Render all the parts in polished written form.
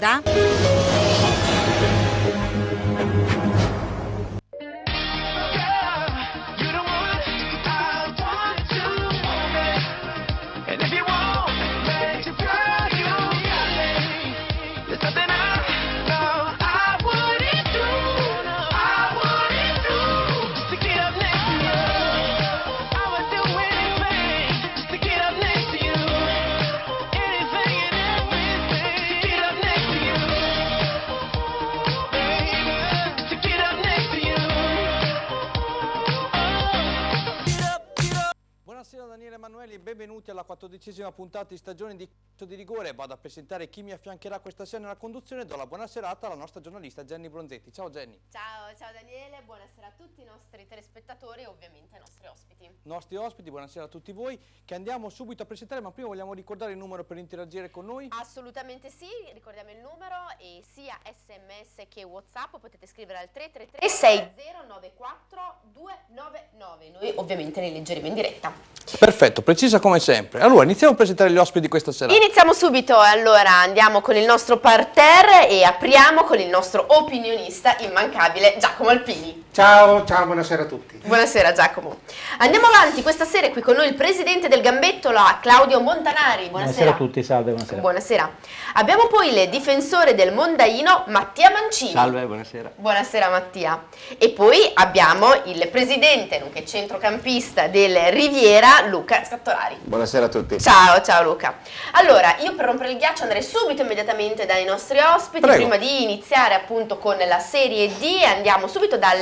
da Buonasera Daniele Emanueli e benvenuti alla 14ª puntata di stagione di Calcio di Rigore. Vado a presentare chi mi affiancherà questa sera nella conduzione e do la buona serata alla nostra giornalista Jenny Bronzetti. Ciao Jenny. Ciao Daniele, buonasera a tutti i nostri telespettatori e ovviamente ai nostri ospiti. Nostri ospiti, buonasera a tutti voi che andiamo subito a presentare, ma prima vogliamo ricordare il numero per interagire con noi? Assolutamente sì, ricordiamo il numero e sia SMS che WhatsApp potete scrivere al 333 6094 299. Noi ovviamente li leggeremo in diretta. Perfetto, precisa come sempre. Allora, iniziamo a presentare gli ospiti di questa sera. Iniziamo subito, allora andiamo con il nostro parterre e apriamo con il nostro opinionista immancabile Giacomo Alpini. Ciao, buonasera a tutti. Buonasera Giacomo. Andiamo avanti, questa sera è qui con noi il presidente del Gambettola, Claudio Montanari. Buonasera a tutti, salve, buonasera. Buonasera. Abbiamo poi il difensore del Mondaino, Mattia Mancini. Salve, buonasera. Buonasera Mattia. E poi abbiamo il presidente, nonché centrocampista del Riviera, Luca Scattolari. Buonasera a tutti. Ciao Luca. Allora, io per rompere il ghiaccio andrei subito immediatamente dai nostri ospiti. Prego. Prima di iniziare appunto con la Serie D andiamo subito dal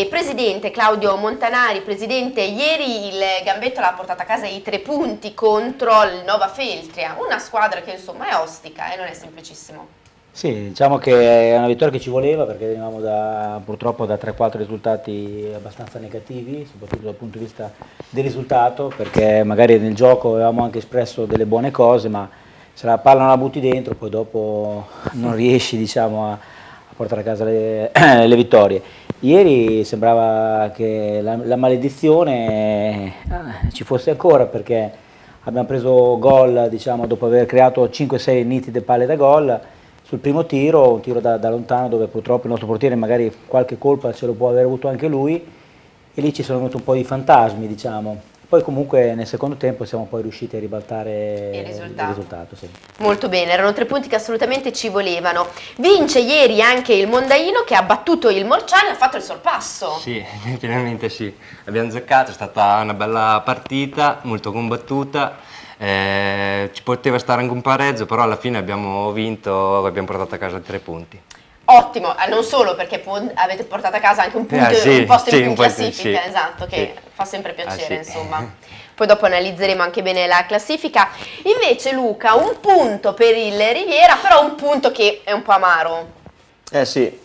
presidente Claudio Montanari. Presidente, ieri il Gambettola ha portato a casa i 3 punti contro il Nova Feltria, una squadra che insomma è ostica e non è semplicissimo. Sì, diciamo che è una vittoria che ci voleva perché venivamo purtroppo da 3-4 risultati abbastanza negativi, soprattutto dal punto di vista del risultato, perché magari nel gioco avevamo anche espresso delle buone cose, ma se la palla non la butti dentro poi dopo non riesci, diciamo, a portare a casa le vittorie. Ieri sembrava che la maledizione ci fosse ancora, perché abbiamo preso gol, diciamo, dopo aver creato 5-6 nitide palle da gol. Sul primo tiro, un tiro da lontano dove purtroppo il nostro portiere magari qualche colpa ce lo può aver avuto anche lui, e lì ci sono venuti un po' di fantasmi, diciamo. Poi comunque nel secondo tempo siamo poi riusciti a ribaltare il risultato. Sì. Molto bene, erano 3 punti che assolutamente ci volevano. Vince ieri anche il Mondaino che ha battuto il Morciano e ha fatto il sorpasso. Sì, finalmente sì. Abbiamo azzeccato, è stata una bella partita, molto combattuta. Ci poteva stare anche un pareggio, però alla fine abbiamo vinto, abbiamo portato a casa 3 punti. Ottimo, non solo perché avete portato a casa anche un punto, Sì, un posto sì, in più in un posto in- classifica, sì, esatto, che sì. fa sempre piacere, Sì. insomma. Poi dopo analizzeremo anche bene la classifica. Invece Luca, un punto per il Riviera, però un punto che è un po' amaro. Sì,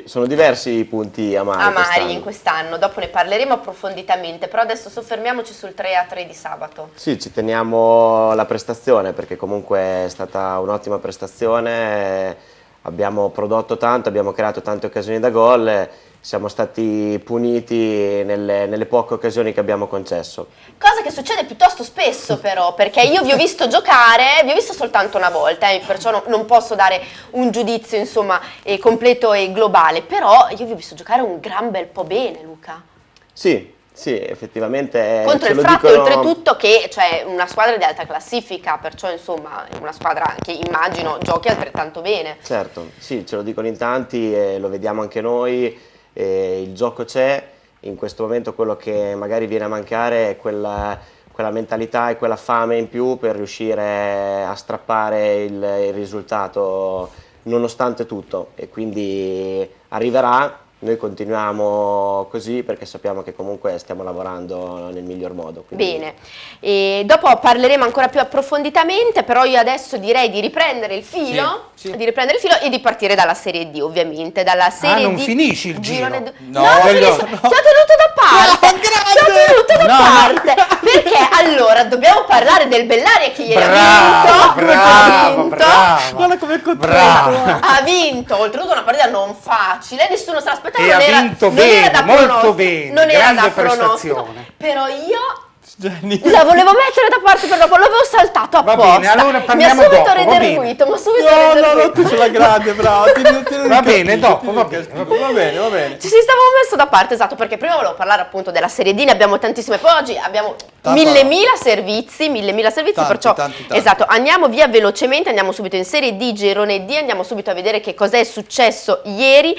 sono diversi i punti amari quest'anno. In quest'anno, dopo ne parleremo approfonditamente, però adesso soffermiamoci sul 3-3 di sabato. Sì, ci teniamo la prestazione perché comunque è stata un'ottima prestazione, abbiamo prodotto tanto, abbiamo creato tante occasioni da gol, siamo stati puniti nelle poche occasioni che abbiamo concesso. Cosa che succede piuttosto spesso però, perché io vi ho visto giocare, vi ho visto soltanto una volta, perciò non posso dare un giudizio insomma completo e globale, però io vi ho visto giocare un gran bel po' bene, Luca. Sì, effettivamente. Contro ce il lo Fratto dicono- oltretutto che cioè una squadra di alta classifica, perciò insomma è una squadra che immagino giochi altrettanto bene. Certo, sì, ce lo dicono in tanti e lo vediamo anche noi, il gioco c'è, in questo momento quello che magari viene a mancare è quella mentalità e quella fame in più per riuscire a strappare il risultato nonostante tutto, e quindi arriverà. Noi continuiamo così perché sappiamo che comunque stiamo lavorando nel miglior modo. quindi- Bene, e dopo parleremo ancora più approfonditamente, però io adesso direi di riprendere il filo, Sì. e di partire dalla Serie D, ovviamente, dalla Serie non D. finisci il giro? No, No, non voglio- finisco. Ti ho tenuto da parte, ti ho tenuto da parte, perché allora dobbiamo parlare del Bellaria che ieri ha vinto, Guarda come è contento. ha vinto, oltretutto una partita non facile, nessuno se l'aspettava, E ha vinto non era bene, da molto pronostico, bene, non era grande da pronostico, prestazione. però io Jenny. La volevo mettere da parte per dopo, l'avevo saltato Va apposta. bene, allora Mi ha parliamo subito dopo, va redarguito, ma subito No, redarguito. tu sulla grande, bravo. Va bene, dopo, va bene. Va bene. Ci si stava messo da parte, esatto, perché prima volevo parlare appunto della Serie D, ne abbiamo tantissime, poi oggi abbiamo mille servizi, Tanti, perciò tanti. esatto, andiamo via velocemente, andiamo subito in Serie D, Girone D, andiamo subito a vedere che cos'è successo ieri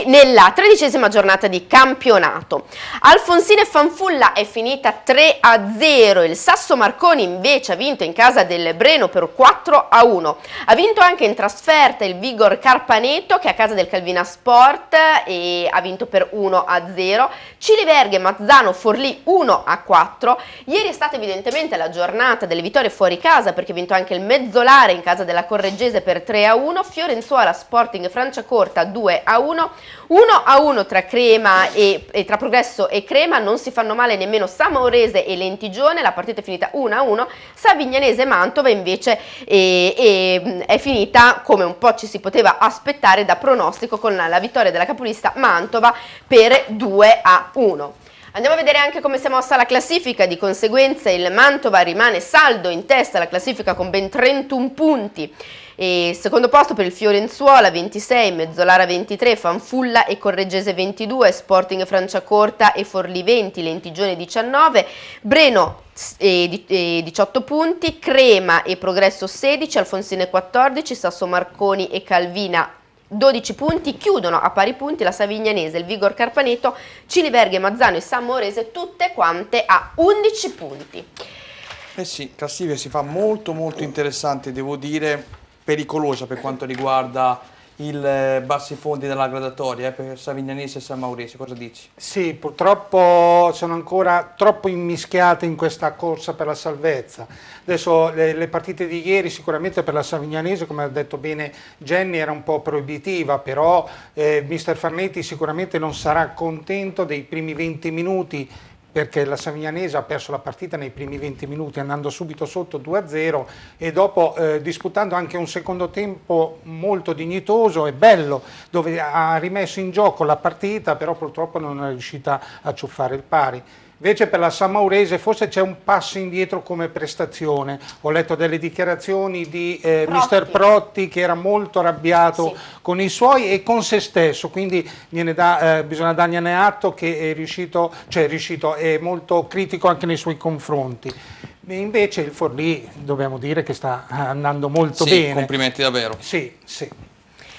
nella 13ª giornata di campionato. Alfonsine Fanfulla è finita 3-0, il Sasso Marconi invece ha vinto in casa del Breno per 4-1, ha vinto anche in trasferta il Vigor Carpaneto che è a casa del Calvina Sport e ha vinto per 1-0, Ciliverghe Mazzano Forlì 1-4. Ieri è stata evidentemente la giornata delle vittorie fuori casa perché ha vinto anche il Mezzolare in casa della Correggese per 3-1, Fiorenzuola Sporting Franciacorta 2-1, 1-1 tra Crema e tra Progresso e Crema, non si fanno male nemmeno Samaurese e Lentigione, la partita è finita 1-1, Savignanese Mantova invece è finita come un po' ci si poteva aspettare da pronostico con la vittoria della capolista Mantova per 2-1. Andiamo a vedere anche come si è mossa la classifica, di conseguenza il Mantova rimane saldo in testa alla classifica con ben 31 punti. E secondo posto per il Fiorenzuola 26, Mezzolara 23, Fanfulla e Correggese 22, Sporting Franciacorta e Forlì 20, Lentigione 19, Breno 18 punti, Crema e Progresso 16, Alfonsine 14, Sasso Marconi e Calvina 12 punti, chiudono a pari punti la Savignanese, il Vigor Carpaneto, Ciliverghe, Mazzano e Samourese, tutte quante a 11 punti. Eh sì, classifica si fa molto interessante, devo dire, pericolosa per quanto riguarda il bassi fondi della gradatoria per Savignanese e San Maurese. Cosa dici? Sì, purtroppo sono ancora troppo immischiate in questa corsa per la salvezza. Adesso le partite di ieri sicuramente per la Savignanese, come ha detto bene Jenny, era un po' proibitiva, però mister Farnetti sicuramente non sarà contento dei primi 20 minuti perché la Savignanese ha perso la partita nei primi 20 minuti andando subito sotto 2-0 e dopo disputando anche un secondo tempo molto dignitoso e bello dove ha rimesso in gioco la partita, però purtroppo non è riuscita a ciuffare il pari. Invece per la Samaurese forse c'è un passo indietro come prestazione. Ho letto delle dichiarazioni di mister Protti che era molto arrabbiato con i suoi e con se stesso, quindi bisogna dargliene atto che è molto critico anche nei suoi confronti. E invece il Forlì dobbiamo dire che sta andando molto bene. Complimenti davvero. Sì.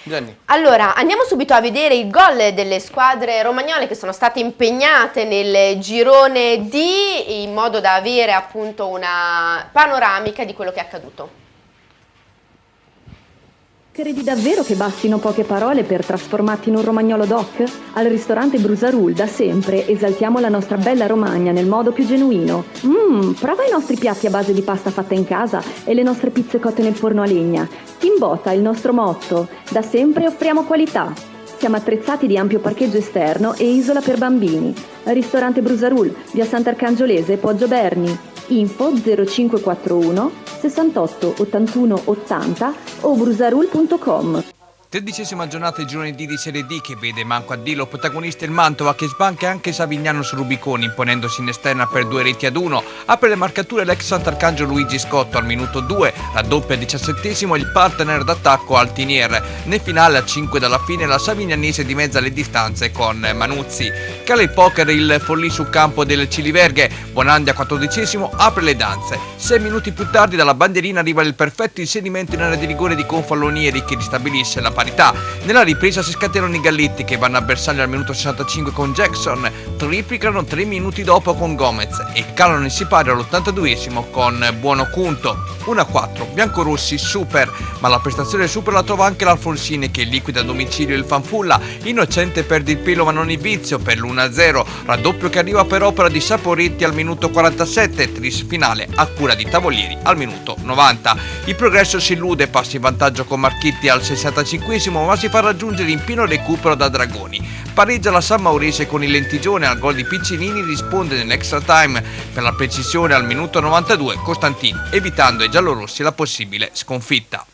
Jenny. Allora, andiamo subito a vedere il gol delle squadre romagnole che sono state impegnate nel girone D in modo da avere appunto una panoramica di quello che è accaduto. Credi davvero che bastino poche parole per trasformarti in un romagnolo doc? Al ristorante Brusarul da sempre esaltiamo la nostra bella Romagna nel modo più genuino. Prova i nostri piatti a base di pasta fatta in casa e le nostre pizze cotte nel forno a legna. Timbota è il nostro motto. Da sempre offriamo qualità. Siamo attrezzati di ampio parcheggio esterno e isola per bambini. Ristorante Brusarul, via Sant'Arcangiolese, Poggio Berni. Info 0541 68 81 80 o brusarul.com. 13ª giornata di girone D di Serie D che vede manco a Dillo protagonista il Mantova che sbanca anche Savignano su Rubiconi imponendosi in esterna per 2-1. Apre le marcature l'ex Sant'Arcangelo Luigi Scotto al minuto 2, raddoppia al 17esimo il partner d'attacco Altinier. Nel finale a 5 dalla fine la Savignanese dimezza le distanze con Manuzzi. Cala il poker il Forlì sul campo del Ciliverghe, Bonandia 14esimo apre le danze. 6 minuti più tardi dalla bandierina arriva il perfetto inserimento in area di rigore di Confallonieri che ristabilisce la parità. Nella ripresa si scatenano i Galletti che vanno a bersaglio al minuto 65 con Jackson, triplicano 3 minuti dopo con Gomez e calano il sipario all'82esimo con Buono Cunto. 1-4, biancorossi super, ma la prestazione super la trova anche l'Alfonsine che liquida a domicilio il Fanfulla, Innocente perde il pelo ma non il vizio per l'1-0, raddoppio che arriva per opera di Saporetti al minuto 47, tris finale a cura di Tavolieri al minuto 90. Il Progresso si illude, passa in vantaggio con Marchetti al 65esimo ma si fa raggiungere in pieno recupero da Dragoni. Pareggia la San Maurese con il Lentigione, al gol di Piccinini risponde nell'extra time per la precisione al minuto 92 Costantini, evitando ai giallorossi la possibile sconfitta.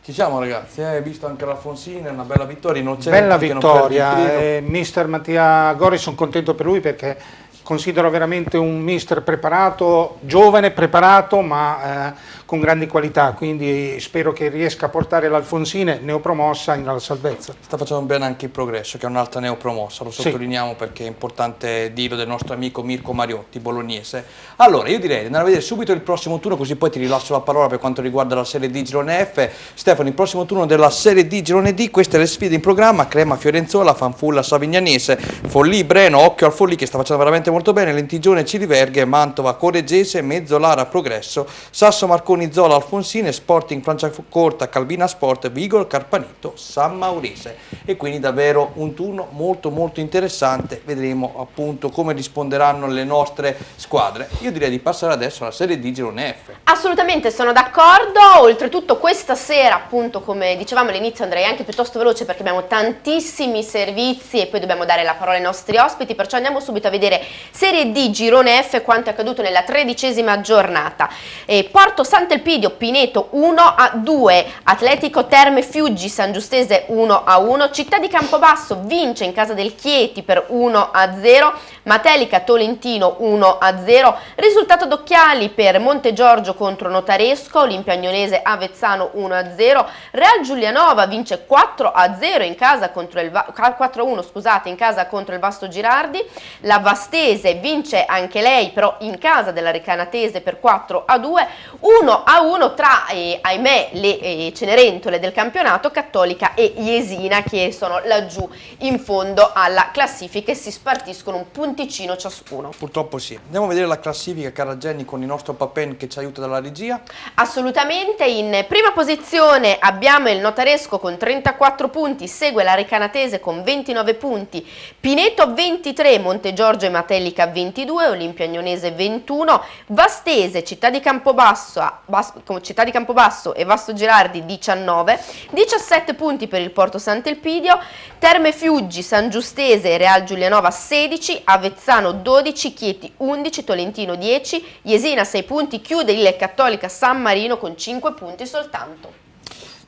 Ci siamo ragazzi, visto anche l'Alfonsina, una bella vittoria, Bella vittoria, mister Mattia Gori, sono contento per lui perché considero veramente un mister preparato, giovane, preparato, ma con grandi qualità, quindi spero che riesca a portare l'Alfonsine neopromossa alla salvezza. Sta facendo bene anche il Progresso, che è un'altra neopromossa, lo sottolineiamo sì, perché è importante dirlo, del nostro amico Mirko Mariotti, bolognese. Allora, io direi di andare a vedere subito il prossimo turno, così poi ti rilascio la parola per quanto riguarda la Serie D Girone F. Stefano, il prossimo turno della Serie D Girone D, queste le sfide in programma: Crema Fiorenzuola, Fanfulla Savignanese, Forlì Breno, occhio al Forlì che sta facendo veramente molto bene, Lentigione Ciliverghe, Mantova Correggese, Mezzolara Progresso, Sasso Marconi Zola Alfonsine, Sporting Franciacorta Calvina Sport, Vigor Carpanito San Maurese. E quindi davvero un turno molto interessante, vedremo appunto come risponderanno le nostre squadre. Io direi di passare adesso alla Serie D Girone F. Assolutamente, sono d'accordo. Oltretutto questa sera, appunto, come dicevamo all'inizio, andrei anche piuttosto veloce perché abbiamo tantissimi servizi e poi dobbiamo dare la parola ai nostri ospiti, perciò andiamo subito a vedere Serie D Girone F, quanto è accaduto nella 13ª giornata. Porto Sant'Elpidio Pineto 1-2, Atletico Terme Fiuggi San Giustese 1-1, Città di Campobasso vince in casa del Chieti per 1-0, Matelica Tolentino 1-0, risultato d'occhiali per Montegiorgio contro Notaresco, Olimpia Agnonese Avezzano 1-0, Real Giulianova vince 4-0 in casa contro il 4-1, scusate, in casa contro il Vasto Girardi, la Vastese vince anche lei però in casa della Recanatese per 4-2, 1-1 tra ahimè le Cenerentole del campionato, Cattolica e Jesina, che sono laggiù in fondo alla classifica e si spartiscono un punticino ciascuno. Purtroppo sì. Andiamo a vedere la classifica, cara Jenny, con il nostro Papen che ci aiuta dalla regia. Assolutamente, in prima posizione abbiamo il Notaresco con 34 punti, segue la Recanatese con 29 punti, Pineto 23, Montegiorgio e Matelica 22, Olimpia Agnonese 21, Vastese, Città di Campobasso e Vasto Girardi 19, 17 punti per il Porto Sant'Elpidio, Terme Fiuggi, San Giustese e Real Giulianova 16, Avezzano 12, Chieti 11, Tolentino 10, Jesina 6 punti, chiude il Cattolica San Marino con 5 punti soltanto.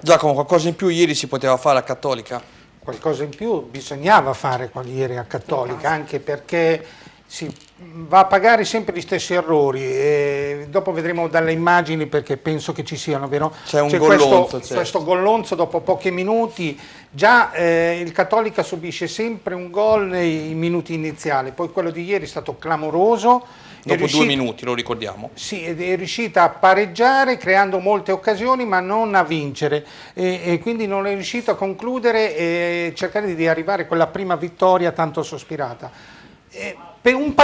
Giacomo, qualcosa in più ieri si poteva fare a Cattolica? Qualcosa in più bisognava fare ieri a Cattolica, anche perché si va a pagare sempre gli stessi errori e dopo vedremo dalle immagini, perché penso che ci siano, vero? C'è un gollonzo, questo gollonzo dopo pochi minuti. Già il Cattolica subisce sempre un gol nei minuti iniziali, poi quello di ieri è stato clamoroso. Dopo 2 minuti, lo ricordiamo. Sì, ed è riuscita a pareggiare creando molte occasioni ma non a vincere e quindi non è riuscito a concludere e cercare di arrivare a quella prima vittoria tanto sospirata. C'è un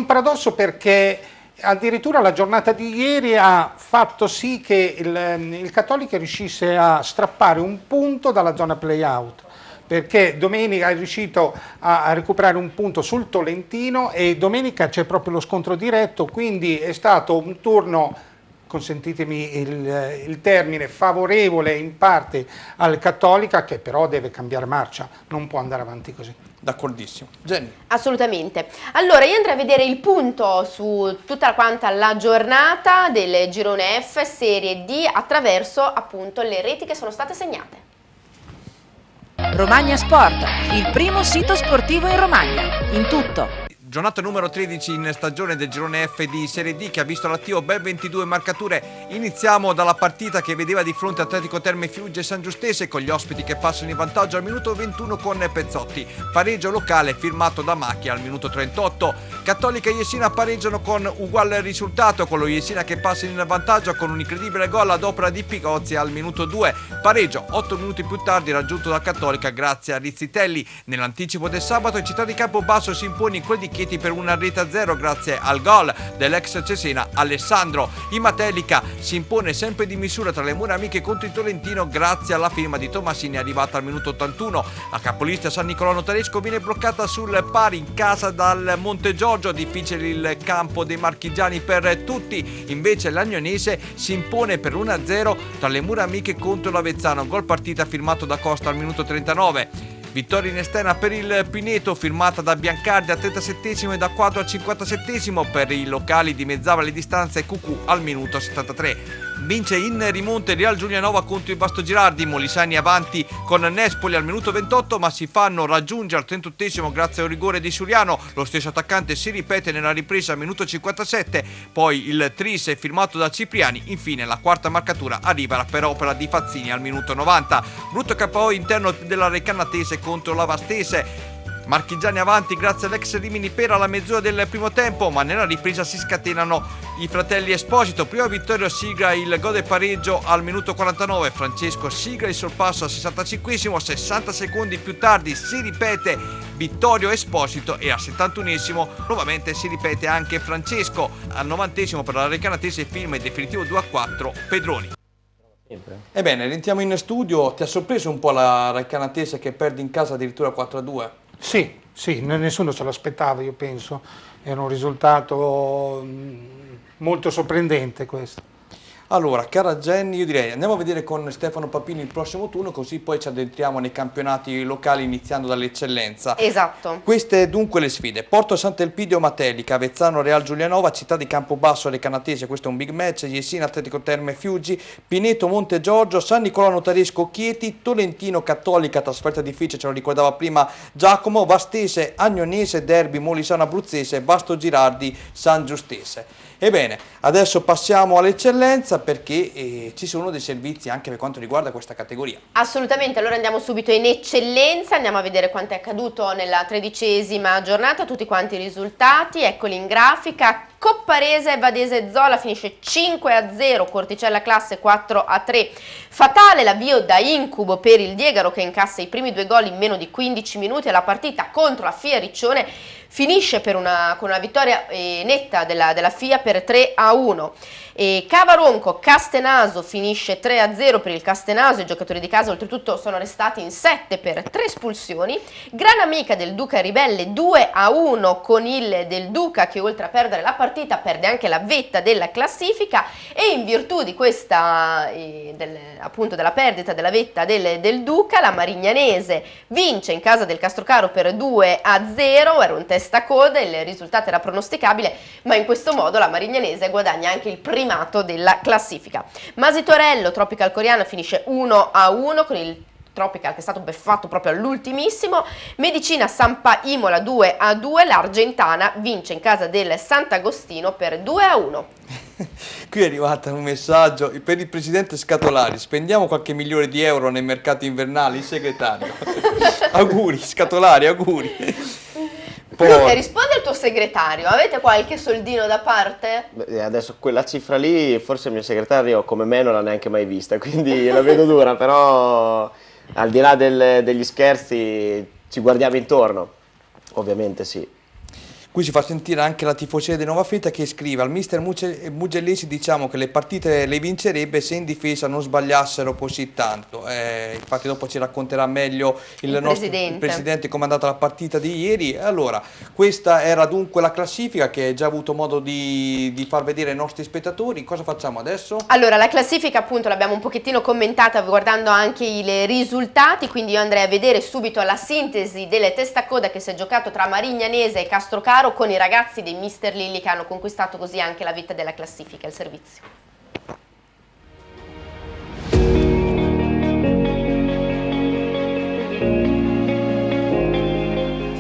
paradosso perché addirittura la giornata di ieri ha fatto sì che il Cattolica riuscisse a strappare un punto dalla zona play-out, perché domenica è riuscito a recuperare un punto sul Tolentino e domenica c'è proprio lo scontro diretto, quindi è stato un turno, consentitemi il termine, favorevole in parte al Cattolica, che però deve cambiare marcia, non può andare avanti così. D'accordissimo. Jenny. Assolutamente. Allora io andrei a vedere il punto su tutta quanta la giornata del Girone F Serie D attraverso appunto le reti che sono state segnate. Romagna Sport, il primo sito sportivo in Romagna, in tutto. Giornata numero 13 in stagione del Girone F di Serie D, che ha visto all'attivo ben 22 marcature. Iniziamo dalla partita che vedeva di fronte Atletico Terme Fiuggi e San Giustese, con gli ospiti che passano in vantaggio al minuto 21 con Pezzotti. Pareggio locale firmato da Macchia al minuto 38. Cattolica e Jesina pareggiano con uguale risultato, con lo Jesina che passa in vantaggio con un incredibile gol ad opera di Pigozzi al minuto 2. Pareggio 8 minuti più tardi raggiunto da Cattolica grazie a Rizzitelli. Nell'anticipo del sabato il Città di Campobasso si impone in quel di Chieti per una rete a 0 grazie al gol dell'ex Cesena Alessandro. In Matelica si impone sempre di misura tra le mura amiche contro il Tolentino grazie alla firma di Tomasini arrivata al minuto 81. La capolista San Nicolò Notaresco viene bloccata sul pari in casa dal Montegiorgio, difficile il campo dei marchigiani per tutti, invece l'Agnonese si impone per 1-0 tra le mura amiche contro l'Avezzano, gol partita firmato da Costa al minuto 39. Vittoria in esterna per il Pineto firmata da Biancardi al 37esimo e da Quadro al 57esimo, per i locali dimezzava le distanze Cucù al minuto 73. Vince in rimonta il Real Giulianova contro il Vasto Girardi, Molisani avanti con Nespoli al minuto 28, ma si fanno raggiungere al 38esimo grazie a un rigore di Suriano. Lo stesso attaccante si ripete nella ripresa al minuto 57, poi il tris è firmato da Cipriani, infine la quarta marcatura arriva per opera di Fazzini al minuto 90. Brutto KO interno della Recanatese contro la Vastese. Marchigiani avanti grazie all'ex Rimini Pera alla mezz'ora del primo tempo, ma nella ripresa si scatenano i fratelli Esposito. Prima Vittorio sigla il gol del pareggio al minuto 49, Francesco sigla il sorpasso al 65esimo, 60 secondi più tardi si ripete Vittorio Esposito e al 71esimo nuovamente si ripete anche Francesco. Al 90esimo per la Recanatese firma il definitivo 2-4 Pedroni. Ebbene, rientriamo in studio. Ti ha sorpreso un po' la Recanatese che perde in casa addirittura 4-2? Sì, nessuno se l'aspettava, io penso. Era un risultato molto sorprendente questo. Allora, cara Jenny, io direi andiamo a vedere con Stefano Papini il prossimo turno, così poi ci addentriamo nei campionati locali iniziando dall'eccellenza. Esatto. Queste dunque le sfide: Porto Sant'Elpidio Matelica, Avezzano Real Giulianova, Città di Campobasso Recanatese, questo è un big match, Jesina Atletico Terme Fiuggi, Pineto Monte Giorgio, San Nicolò Notaresco Chieti, Tolentino Cattolica, trasferta difficile, ce lo ricordava prima Giacomo, Vastese Agnonese, derby Molisano Abruzzese, Vasto Girardi San Giustese. Ebbene, adesso passiamo all'eccellenza perché ci sono dei servizi anche per quanto riguarda questa categoria. Assolutamente, allora andiamo subito in eccellenza, andiamo a vedere quanto è accaduto nella 13ª giornata, tutti quanti i risultati, eccoli in grafica. Copparese Vadese Zola finisce 5-0, Corticella Classe 4-3. Fatale l'avvio da incubo per il Diegaro che incassa i primi 2 gol in meno di 15 minuti e la partita contro la FIA Riccione finisce con una vittoria netta della FIA per 3-1. Cavaronco Castenaso finisce 3-0 per il Castenaso, i giocatori di casa oltretutto sono restati in 7 per 3 espulsioni. Granamica del Duca Ribelle 2-1 con il del Duca che oltre a perdere la partita perde anche la vetta della classifica e in virtù di questa appunto della perdita della vetta del Duca la Marignanese vince in casa del Castrocaro per 2-0, era un testacoda, il risultato era pronosticabile ma in questo modo la Marignanese guadagna anche il primato della classifica. Masitorello Tropical Coriano finisce 1-1 con il Tropical che è stato beffato proprio all'ultimissimo. Medicina Sampa Imola 2-2, l'Argentana vince in casa del Sant'Agostino per 2-1. Qui è arrivato un messaggio per il presidente Scatolari: spendiamo qualche milione di euro nei mercati invernali, il segretario. Auguri Scatolari, auguri. Luca, risponde al tuo segretario, avete qualche soldino da parte? Beh, adesso quella cifra lì forse il mio segretario come me non l'ha neanche mai vista, quindi la vedo dura, però al di là degli scherzi ci guardiamo intorno, ovviamente sì. Qui si fa sentire anche la tifoseria di Nova Feta che scrive: al mister Mugellesi diciamo che le partite le vincerebbe se in difesa non sbagliassero così tanto. Infatti dopo ci racconterà meglio il presidente come è andata la partita di ieri. Allora, questa era dunque la classifica che hai già avuto modo di far vedere ai nostri spettatori. Cosa facciamo adesso? Allora, la classifica appunto l'abbiamo un pochettino commentata guardando anche i risultati, quindi io andrei a vedere subito la sintesi delle testacoda che si è giocato tra Marignanese e Castrocaro con i ragazzi dei Mister Lilli che hanno conquistato così anche la vetta della classifica e il servizio.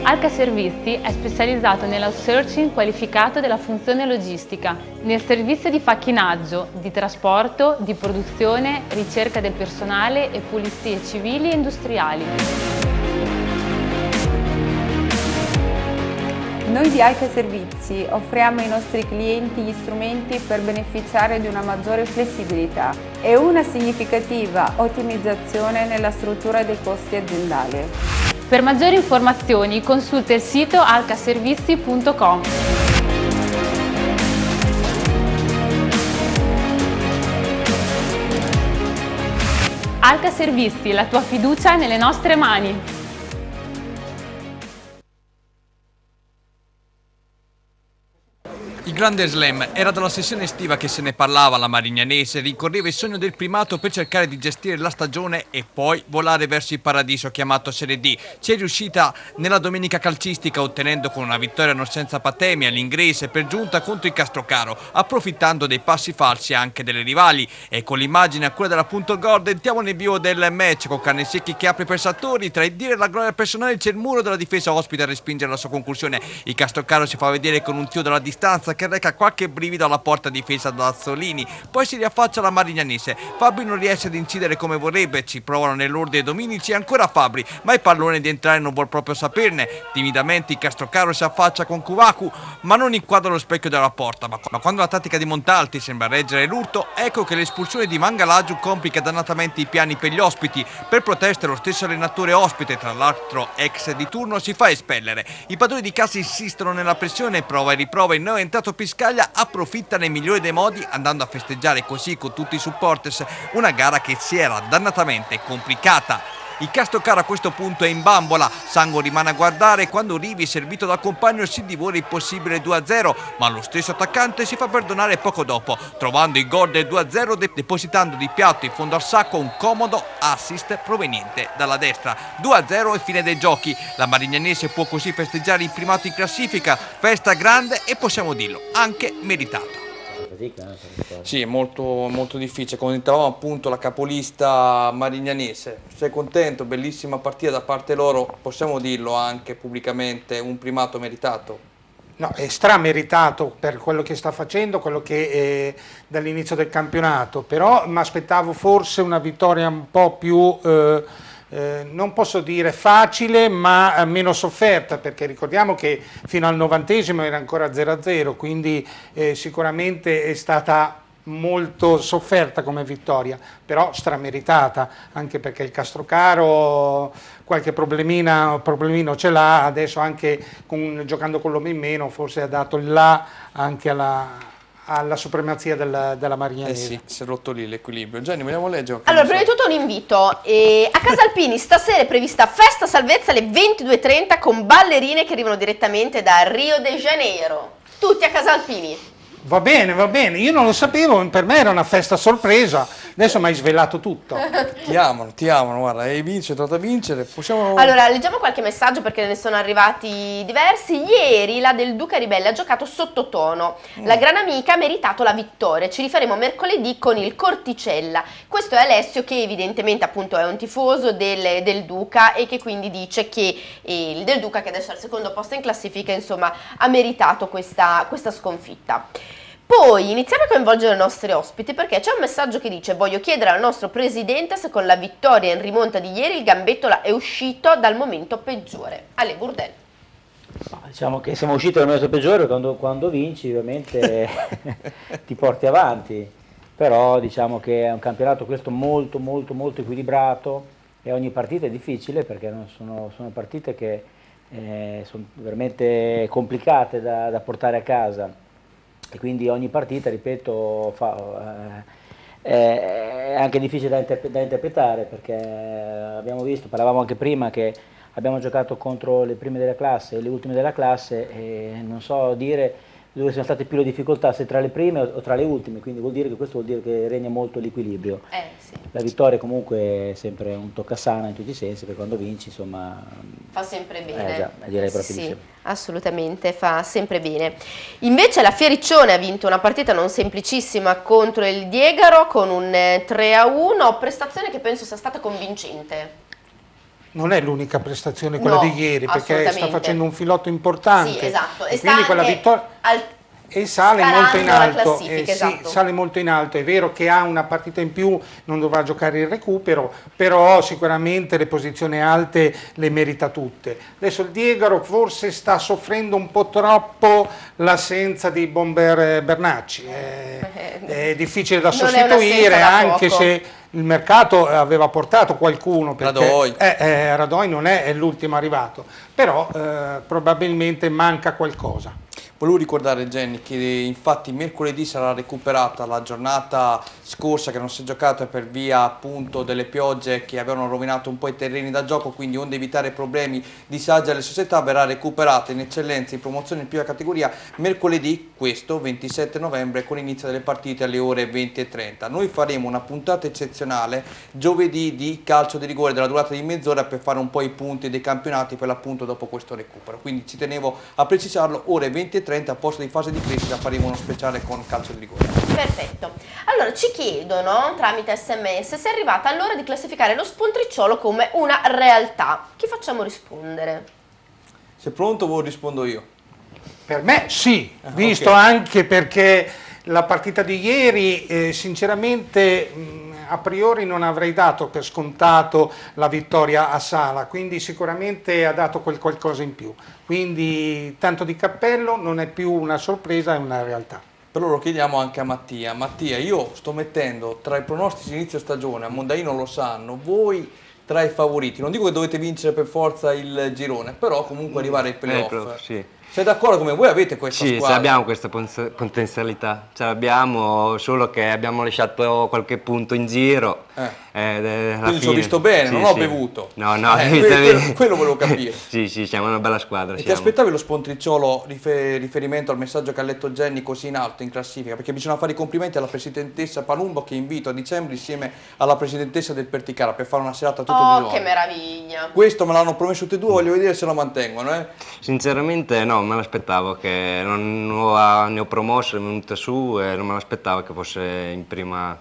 Alca Servizi è specializzato nell'outsourcing qualificato della funzione logistica, nel servizio di facchinaggio, di trasporto, di produzione, ricerca del personale e pulizie civili e industriali. Noi di Alca Servizi offriamo ai nostri clienti gli strumenti per beneficiare di una maggiore flessibilità e una significativa ottimizzazione nella struttura dei costi aziendali. Per maggiori informazioni consulta il sito alcaservizi.com. Alca Servizi, la tua fiducia nelle nostre mani. I grande slam era dalla sessione estiva che se ne parlava. La Marignanese rincorreva il sogno del primato per cercare di gestire la stagione e poi volare verso il paradiso chiamato Serie D. Ci è riuscita nella domenica calcistica, ottenendo con una vittoria non senza patemi all'inglese per giunta contro il Castrocaro, approfittando dei passi falsi anche delle rivali. E con l'immagine a quella della Punto Gol entriamo nel vivo del match, con Cannesecchi che apre per Sartori. Tra il dire e la gloria personale c'è il muro della difesa ospite a respingere la sua conclusione. Il Castrocaro si fa vedere con un tiro dalla distanza che reca qualche brivido alla porta difesa da Azzolini, poi si riaffaccia la Marignanese. Fabri non riesce ad incidere come vorrebbe, ci provano nell'ordine Dominici e ancora Fabri, ma il pallone di entrare non vuol proprio saperne. Timidamente il Castrocaro si affaccia con Kuvaku, ma non inquadra lo specchio della porta. Ma quando la tattica di Montalti sembra reggere l'urto, ecco che l'espulsione di Mangalaju complica dannatamente i piani per gli ospiti. Per protesta lo stesso allenatore ospite, tra l'altro ex di turno, si fa espellere. I padroni di casa insistono nella pressione, prova e riprova. Il neo entrato Piscaglia approfitta nel migliore dei modi, andando a festeggiare così con tutti i supporters una gara che si era dannatamente complicata. Il Castrocaro a questo punto è in bambola, Sango rimane a guardare quando Rivi, servito dal compagno, si divora il possibile 2-0, ma lo stesso attaccante si fa perdonare poco dopo, trovando il gol del 2-0 depositando di piatto in fondo al sacco un comodo assist proveniente dalla destra. 2-0 e fine dei giochi, la Marignanese può così festeggiare il primato in classifica, festa grande e possiamo dirlo, anche meritata. Sì, è molto difficile. Commentavamo appunto la capolista marignanese. Sei contento? Bellissima partita da parte loro, possiamo dirlo anche pubblicamente, un primato meritato. No, è strameritato per quello che sta facendo, quello che è dall'inizio del campionato, però mi aspettavo forse una vittoria un po' più non posso dire facile, ma meno sofferta, perché ricordiamo che fino al 90° era ancora 0-0, quindi sicuramente è stata molto sofferta come vittoria, però strameritata, anche perché il Castrocaro qualche problemino ce l'ha, adesso anche giocando con l'uomo in meno forse ha dato il là anche alla supremazia della Marignanese. Sì, si è rotto lì l'equilibrio. Gianni, vogliamo leggere? Allora, prima di tutto un invito. A Casa Alpini stasera è prevista festa salvezza alle 22:30 con ballerine che arrivano direttamente da Rio de Janeiro. Tutti a Casa Alpini. Va bene, io non lo sapevo, per me era una festa sorpresa, adesso mi hai svelato tutto. Ti amano, guarda, e vince, torna a vincere, possiamo... Allora, leggiamo qualche messaggio perché ne sono arrivati diversi. Ieri la del Duca Ribelle ha giocato sottotono, la gran amica ha meritato la vittoria, ci rifaremo mercoledì con il Corticella. Questo è Alessio, che evidentemente appunto è un tifoso del Duca e che quindi dice che il del Duca, che adesso è al secondo posto in classifica, insomma ha meritato questa sconfitta. Poi iniziamo a coinvolgere i nostri ospiti, perché c'è un messaggio che dice: voglio chiedere al nostro presidente se con la vittoria in rimonta di ieri il Gambettola è uscito dal momento peggiore. Ale Burdel. Diciamo che siamo usciti dal momento peggiore quando vinci, ovviamente ti porti avanti, però diciamo che è un campionato questo molto equilibrato e ogni partita è difficile, perché sono partite che sono veramente complicate da portare a casa. E quindi ogni partita, ripeto, è anche difficile da interpretare, perché abbiamo visto, parlavamo anche prima, che abbiamo giocato contro le prime della classe e le ultime della classe e non so dire dove sono state più le difficoltà, se tra le prime o tra le ultime, quindi questo vuol dire che regna molto l'equilibrio. Sì. La vittoria comunque è sempre un toccasana in tutti i sensi, perché quando vinci insomma fa sempre bene. Già, direi proprio sì, di sì. Assolutamente, fa sempre bene. Invece la Fiericcione ha vinto una partita non semplicissima contro il Diegaro con un 3-1, prestazione che penso sia stata convincente. Non è l'unica prestazione quella di ieri, perché sta facendo un filotto importante. Sì, esatto. E quindi quella vittoria e sale molto in alto. Esatto. Sì, sale molto in alto. È vero che ha una partita in più, non dovrà giocare il recupero, però sicuramente le posizioni alte le merita tutte. Adesso il Diegaro forse sta soffrendo un po' troppo l'assenza di Bomber Bernacci. È difficile da sostituire, anche se il mercato aveva portato qualcuno, perché Radoi non è l'ultimo arrivato, però probabilmente manca qualcosa. Volevo ricordare, Jenny, che infatti mercoledì sarà recuperata la giornata scorsa che non si è giocata per via appunto delle piogge che avevano rovinato un po' i terreni da gioco, quindi onde evitare problemi, disagi alle società, verrà recuperata in eccellenza in promozione in prima categoria mercoledì, questo 27 novembre, con inizio delle partite alle ore 20:30. Noi faremo una puntata eccezionale giovedì di calcio di rigore della durata di mezz'ora per fare un po' i punti dei campionati per l'appunto dopo questo recupero, quindi ci tenevo a precisarlo, ore 20:30 a posto di fase di crescita faremo uno speciale con calcio di rigore. Perfetto. Allora ci chiedono tramite SMS se è arrivata l'ora di classificare lo Spontricciolo come una realtà. Chi facciamo rispondere? Se pronto voi rispondo io. Per me sì, visto ok. anche perché la partita di ieri sinceramente a priori non avrei dato per scontato la vittoria a Sala, quindi sicuramente ha dato quel qualcosa in più, quindi tanto di cappello, non è più una sorpresa, è una realtà. Però lo chiediamo anche a Mattia. Mattia, io sto mettendo tra i pronostici di inizio stagione, a Mondaino lo sanno, voi tra i favoriti. Non dico che dovete vincere per forza il girone, però comunque arrivare ai playoff. Sì. Sei d'accordo come voi avete questa Sì, squadra? abbiamo questa potenzialità, ce l'abbiamo, solo che abbiamo lasciato qualche punto in giro. Quindi ci ho visto bene, non ho bevuto. No, no, quello volevo capire. Sì, siamo una bella squadra. E ti aspettavi lo Spontricciolo riferimento al messaggio che ha letto Jenny così in alto in classifica? Perché bisogna fare i complimenti alla presidentessa Palumbo che invito a dicembre insieme alla presidentessa del Perticara per fare una serata tutto di Oh, che meraviglia! Questo me l'hanno promesso tutti e due, voglio vedere se lo mantengono. Sinceramente no, me l'aspettavo che ne ho promosso, è venuta su e non me l'aspettavo che fosse in prima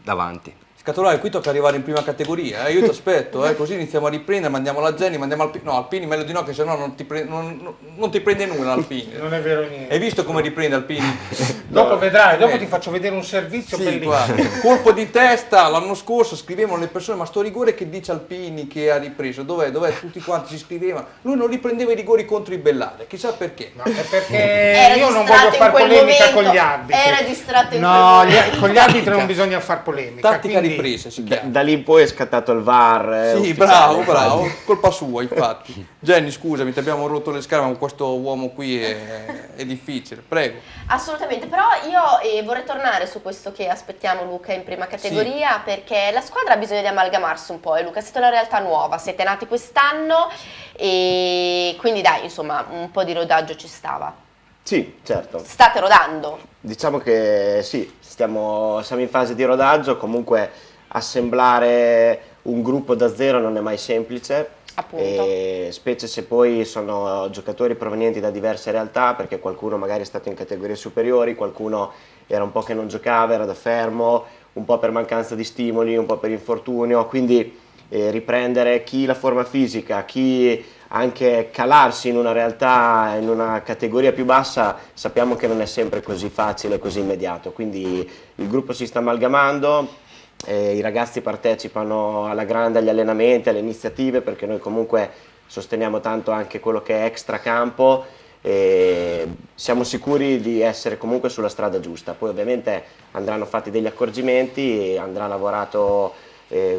davanti. Scatolari, qui tocca arrivare in prima categoria, io ti aspetto, così iniziamo a riprendere, mandiamo la Jenny, mandiamo Alpini, no Alpini meglio di no che sennò non ti prende nulla Alpini. Non è vero niente. Hai visto come riprende Alpini? Dopo vedrai, dopo ti faccio vedere un servizio Sì, bellissimo. guarda, colpo di testa, l'anno scorso scrivevano le persone, ma sto rigore che dice Alpini che ha ripreso, dov'è? Tutti quanti si scrivevano, lui non riprendeva i rigori contro i Bellare, chissà perché. No, è perché io non voglio fare polemica con gli arbitri. Era distratto in quel No, momento. con gli arbitri non bisogna fare polemica. Tattica quindi- ripresa si chiama. Da lì in poi è scattato il VAR. Sì, ufficiale, bravo, infatti. colpa sua infatti. Jenny, scusami, ti abbiamo rotto le scale, ma con questo uomo qui è difficile, prego. Assolutamente, però io vorrei tornare su questo che aspettiamo Luca in prima categoria, perché la squadra ha bisogno di amalgamarsi un po', Luca, siete una realtà nuova, siete nati quest'anno e quindi dai, insomma, un po' di rodaggio ci stava. Sì, certo. State rodando? Diciamo che sì, siamo in fase di rodaggio, comunque assemblare un gruppo da zero non è mai semplice. Appunto. E specie se poi sono giocatori provenienti da diverse realtà, perché qualcuno magari è stato in categorie superiori, qualcuno era un po' che non giocava, era da fermo, un po' per mancanza di stimoli, un po' per infortunio, quindi riprendere chi la forma fisica, chi anche calarsi in una realtà, in una categoria più bassa, sappiamo che non è sempre così facile, così immediato, quindi il gruppo si sta amalgamando. I ragazzi partecipano alla grande agli allenamenti, alle iniziative, perché noi comunque sosteniamo tanto anche quello che è extracampo e siamo sicuri di essere comunque sulla strada giusta. Poi ovviamente andranno fatti degli accorgimenti, andrà lavorato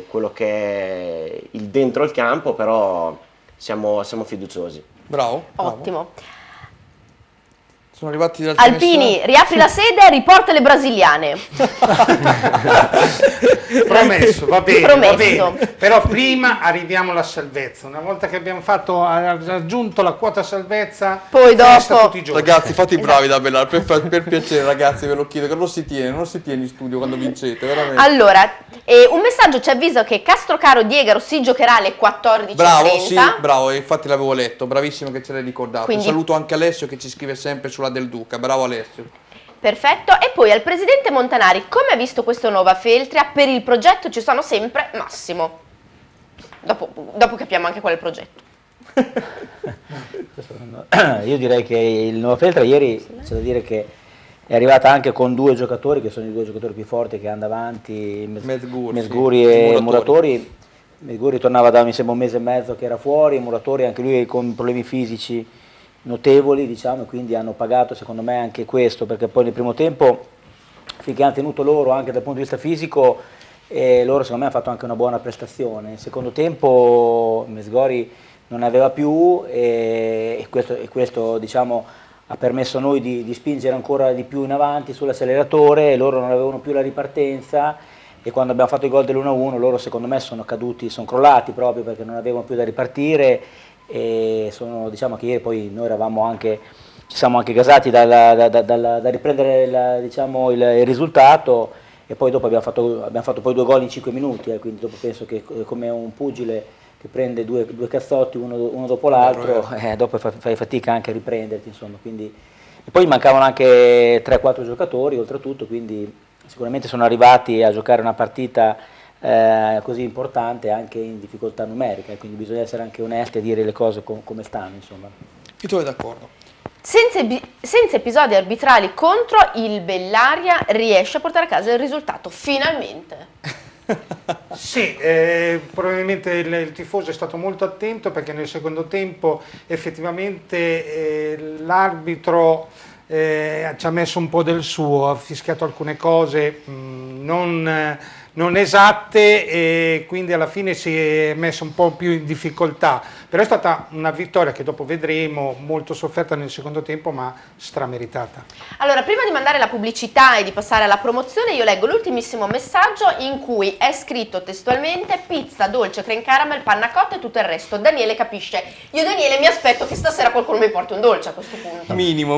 quello che è il dentro il campo, però siamo fiduciosi. Bravo. Ottimo. Sono arrivati altri Alpini, messaggi. riapri la sede e riporta le brasiliane. Promesso, va bene, Promesso. va bene. Però prima arriviamo alla salvezza. Una volta che abbiamo raggiunto la quota salvezza, Poi festa dopo- tutti i giorni. Ragazzi, fate i bravi da Bellar, per piacere ragazzi, ve lo chiedo, che non si tiene in studio quando vincete, veramente. Allora, un messaggio ci avvisa che Castrocaro Diegaro si giocherà alle 14:30. Bravo, sì, bravo, infatti l'avevo letto, bravissimo che ce l'hai ricordato. Quindi- Saluto anche Alessio che ci scrive sempre sulla Del Duca, bravo Alessio. Perfetto, e poi al presidente Montanari, come ha visto questo Nova Feltria? Per il progetto ci sono sempre Massimo. Dopo capiamo anche qual è il progetto. Io direi che il Nova Feltria ieri c'è da dire che è arrivata anche con due giocatori che sono i due giocatori più forti che hanno davanti, Mesguri sì, e Muratori. Mesguri tornava da mi sembra un mese e mezzo che era fuori, Muratori anche lui con problemi fisici notevoli, diciamo, e quindi hanno pagato secondo me anche questo, perché poi nel primo tempo finché hanno tenuto loro anche dal punto di vista fisico, loro secondo me hanno fatto anche una buona prestazione. Nel secondo tempo Mesguri non ne aveva più e questo diciamo ha permesso a noi di spingere ancora di più in avanti sull'acceleratore, loro non avevano più la ripartenza e quando abbiamo fatto il gol dell'1-1 loro secondo me sono caduti, sono crollati proprio perché non avevano più da ripartire e diciamo che ieri poi noi ci siamo anche gasati da riprendere diciamo, il risultato e poi dopo abbiamo fatto poi 2 gol in 5 minuti, quindi dopo penso che come un pugile che prende due cazzotti uno dopo l'altro, dopo fai fatica anche a riprenderti, insomma, quindi. E poi mancavano anche 3-4 giocatori oltretutto, quindi sicuramente sono arrivati a giocare una partita così importante anche in difficoltà numerica, quindi bisogna essere anche onesti e dire le cose come stanno, insomma. Io tu sei d'accordo? Senza episodi arbitrali contro, il Bellaria riesce a portare a casa il risultato, finalmente. Sì, probabilmente il tifoso è stato molto attento perché nel secondo tempo effettivamente l'arbitro ci ha messo un po' del suo, ha fischiato alcune cose non esatte e quindi alla fine si è messo un po' più in difficoltà, però è stata una vittoria che dopo vedremo, molto sofferta nel secondo tempo ma strameritata. Allora, prima di mandare la pubblicità e di passare alla promozione, io leggo l'ultimissimo messaggio in cui è scritto testualmente: pizza, dolce, creme caramel, panna cotta e tutto il resto. Daniele capisce. Io Daniele mi aspetto che stasera qualcuno mi porti un dolce a questo punto. Minimo,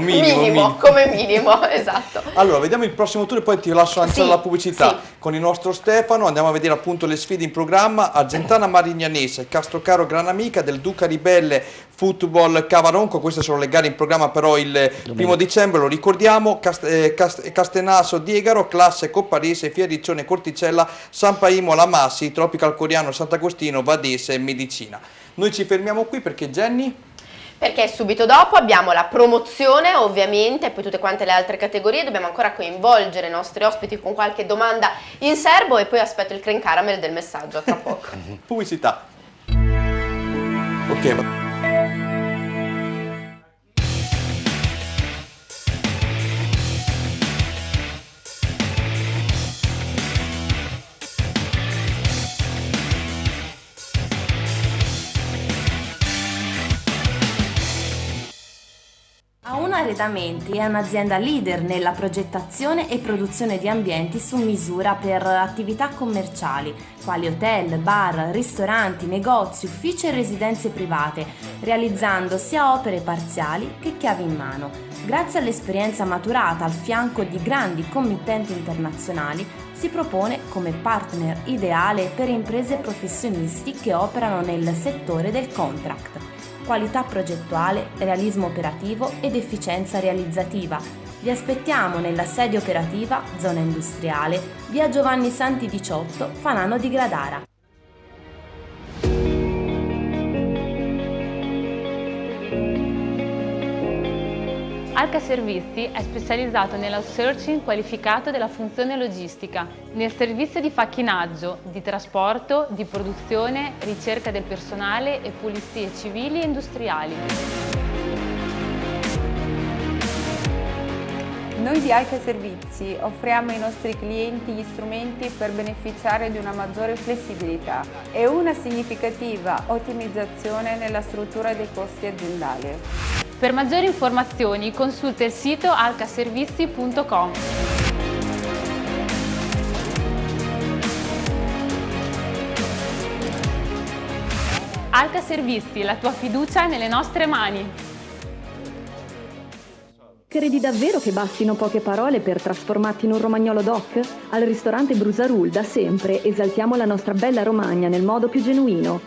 come minimo, esatto. Allora, vediamo il prossimo tour e poi ti lascio lanciare la pubblicità. Sì. Con il nostro Stefano andiamo a vedere appunto le sfide in programma: Argentana Marignanese, Castrocaro Gran Amica, del Duca Ribelle Football Cavaronco. Queste sono le gare in programma però il 1° dicembre, lo ricordiamo. Castenaso Diegaro, Classe Copparese, Fioriccione Corticella, San Paimo La Massi, Tropical Coriano Sant'Agostino, Vadese, Medicina. Noi ci fermiamo qui perché Jenny? Perché subito dopo abbiamo la promozione ovviamente e poi tutte quante le altre categorie, dobbiamo ancora coinvolgere i nostri ospiti con qualche domanda in serbo e poi aspetto il creme caramel del messaggio tra poco. Pubblicità. Ok, A1 Arredamenti è un'azienda leader nella progettazione e produzione di ambienti su misura per attività commerciali, quali hotel, bar, ristoranti, negozi, uffici e residenze private, realizzando sia opere parziali che chiave in mano. Grazie all'esperienza maturata al fianco di grandi committenti internazionali, si propone come partner ideale per imprese e professionisti che operano nel settore del contract. Qualità progettuale, realismo operativo ed efficienza realizzativa. Vi aspettiamo nella sede operativa, zona industriale, via Giovanni Santi 18, Fanano di Gradara. Alca Servizi è specializzato nell'outsourcing qualificato della funzione logistica, nel servizio di facchinaggio, di trasporto, di produzione, ricerca del personale e pulizie civili e industriali. Noi di Alca Servizi offriamo ai nostri clienti gli strumenti per beneficiare di una maggiore flessibilità e una significativa ottimizzazione nella struttura dei costi aziendali. Per maggiori informazioni consulta il sito alcaservizi.com. Alca Servizi, la tua fiducia è nelle nostre mani. Credi davvero che bastino poche parole per trasformarti in un romagnolo doc? Al ristorante Brusarul da sempre esaltiamo la nostra bella Romagna nel modo più genuino.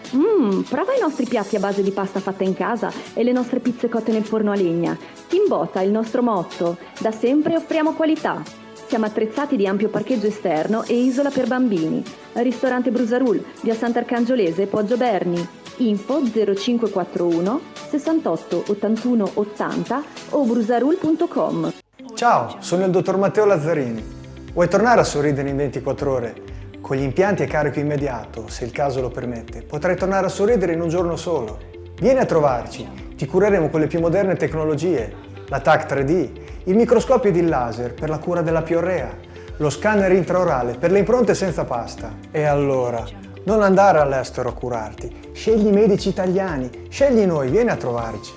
Prova i nostri piatti a base di pasta fatta in casa e le nostre pizze cotte nel forno a legna. Timbota il nostro motto, da sempre offriamo qualità. Siamo attrezzati di ampio parcheggio esterno e isola per bambini. Ristorante Brusarul, via Sant'Arcangiolese, Poggio Berni. Info 0541 68 81 80 o brusarul.com. Ciao, sono il dottor Matteo Lazzarini. Vuoi tornare a sorridere in 24 ore? Con gli impianti a carico immediato, se il caso lo permette, potrai tornare a sorridere in un giorno solo. Vieni a trovarci, ti cureremo con le più moderne tecnologie, la TAC 3D, il microscopio ed il laser per la cura della piorrea, lo scanner intraorale per le impronte senza pasta. E allora, non andare all'estero a curarti, scegli i medici italiani, scegli noi, vieni a trovarci.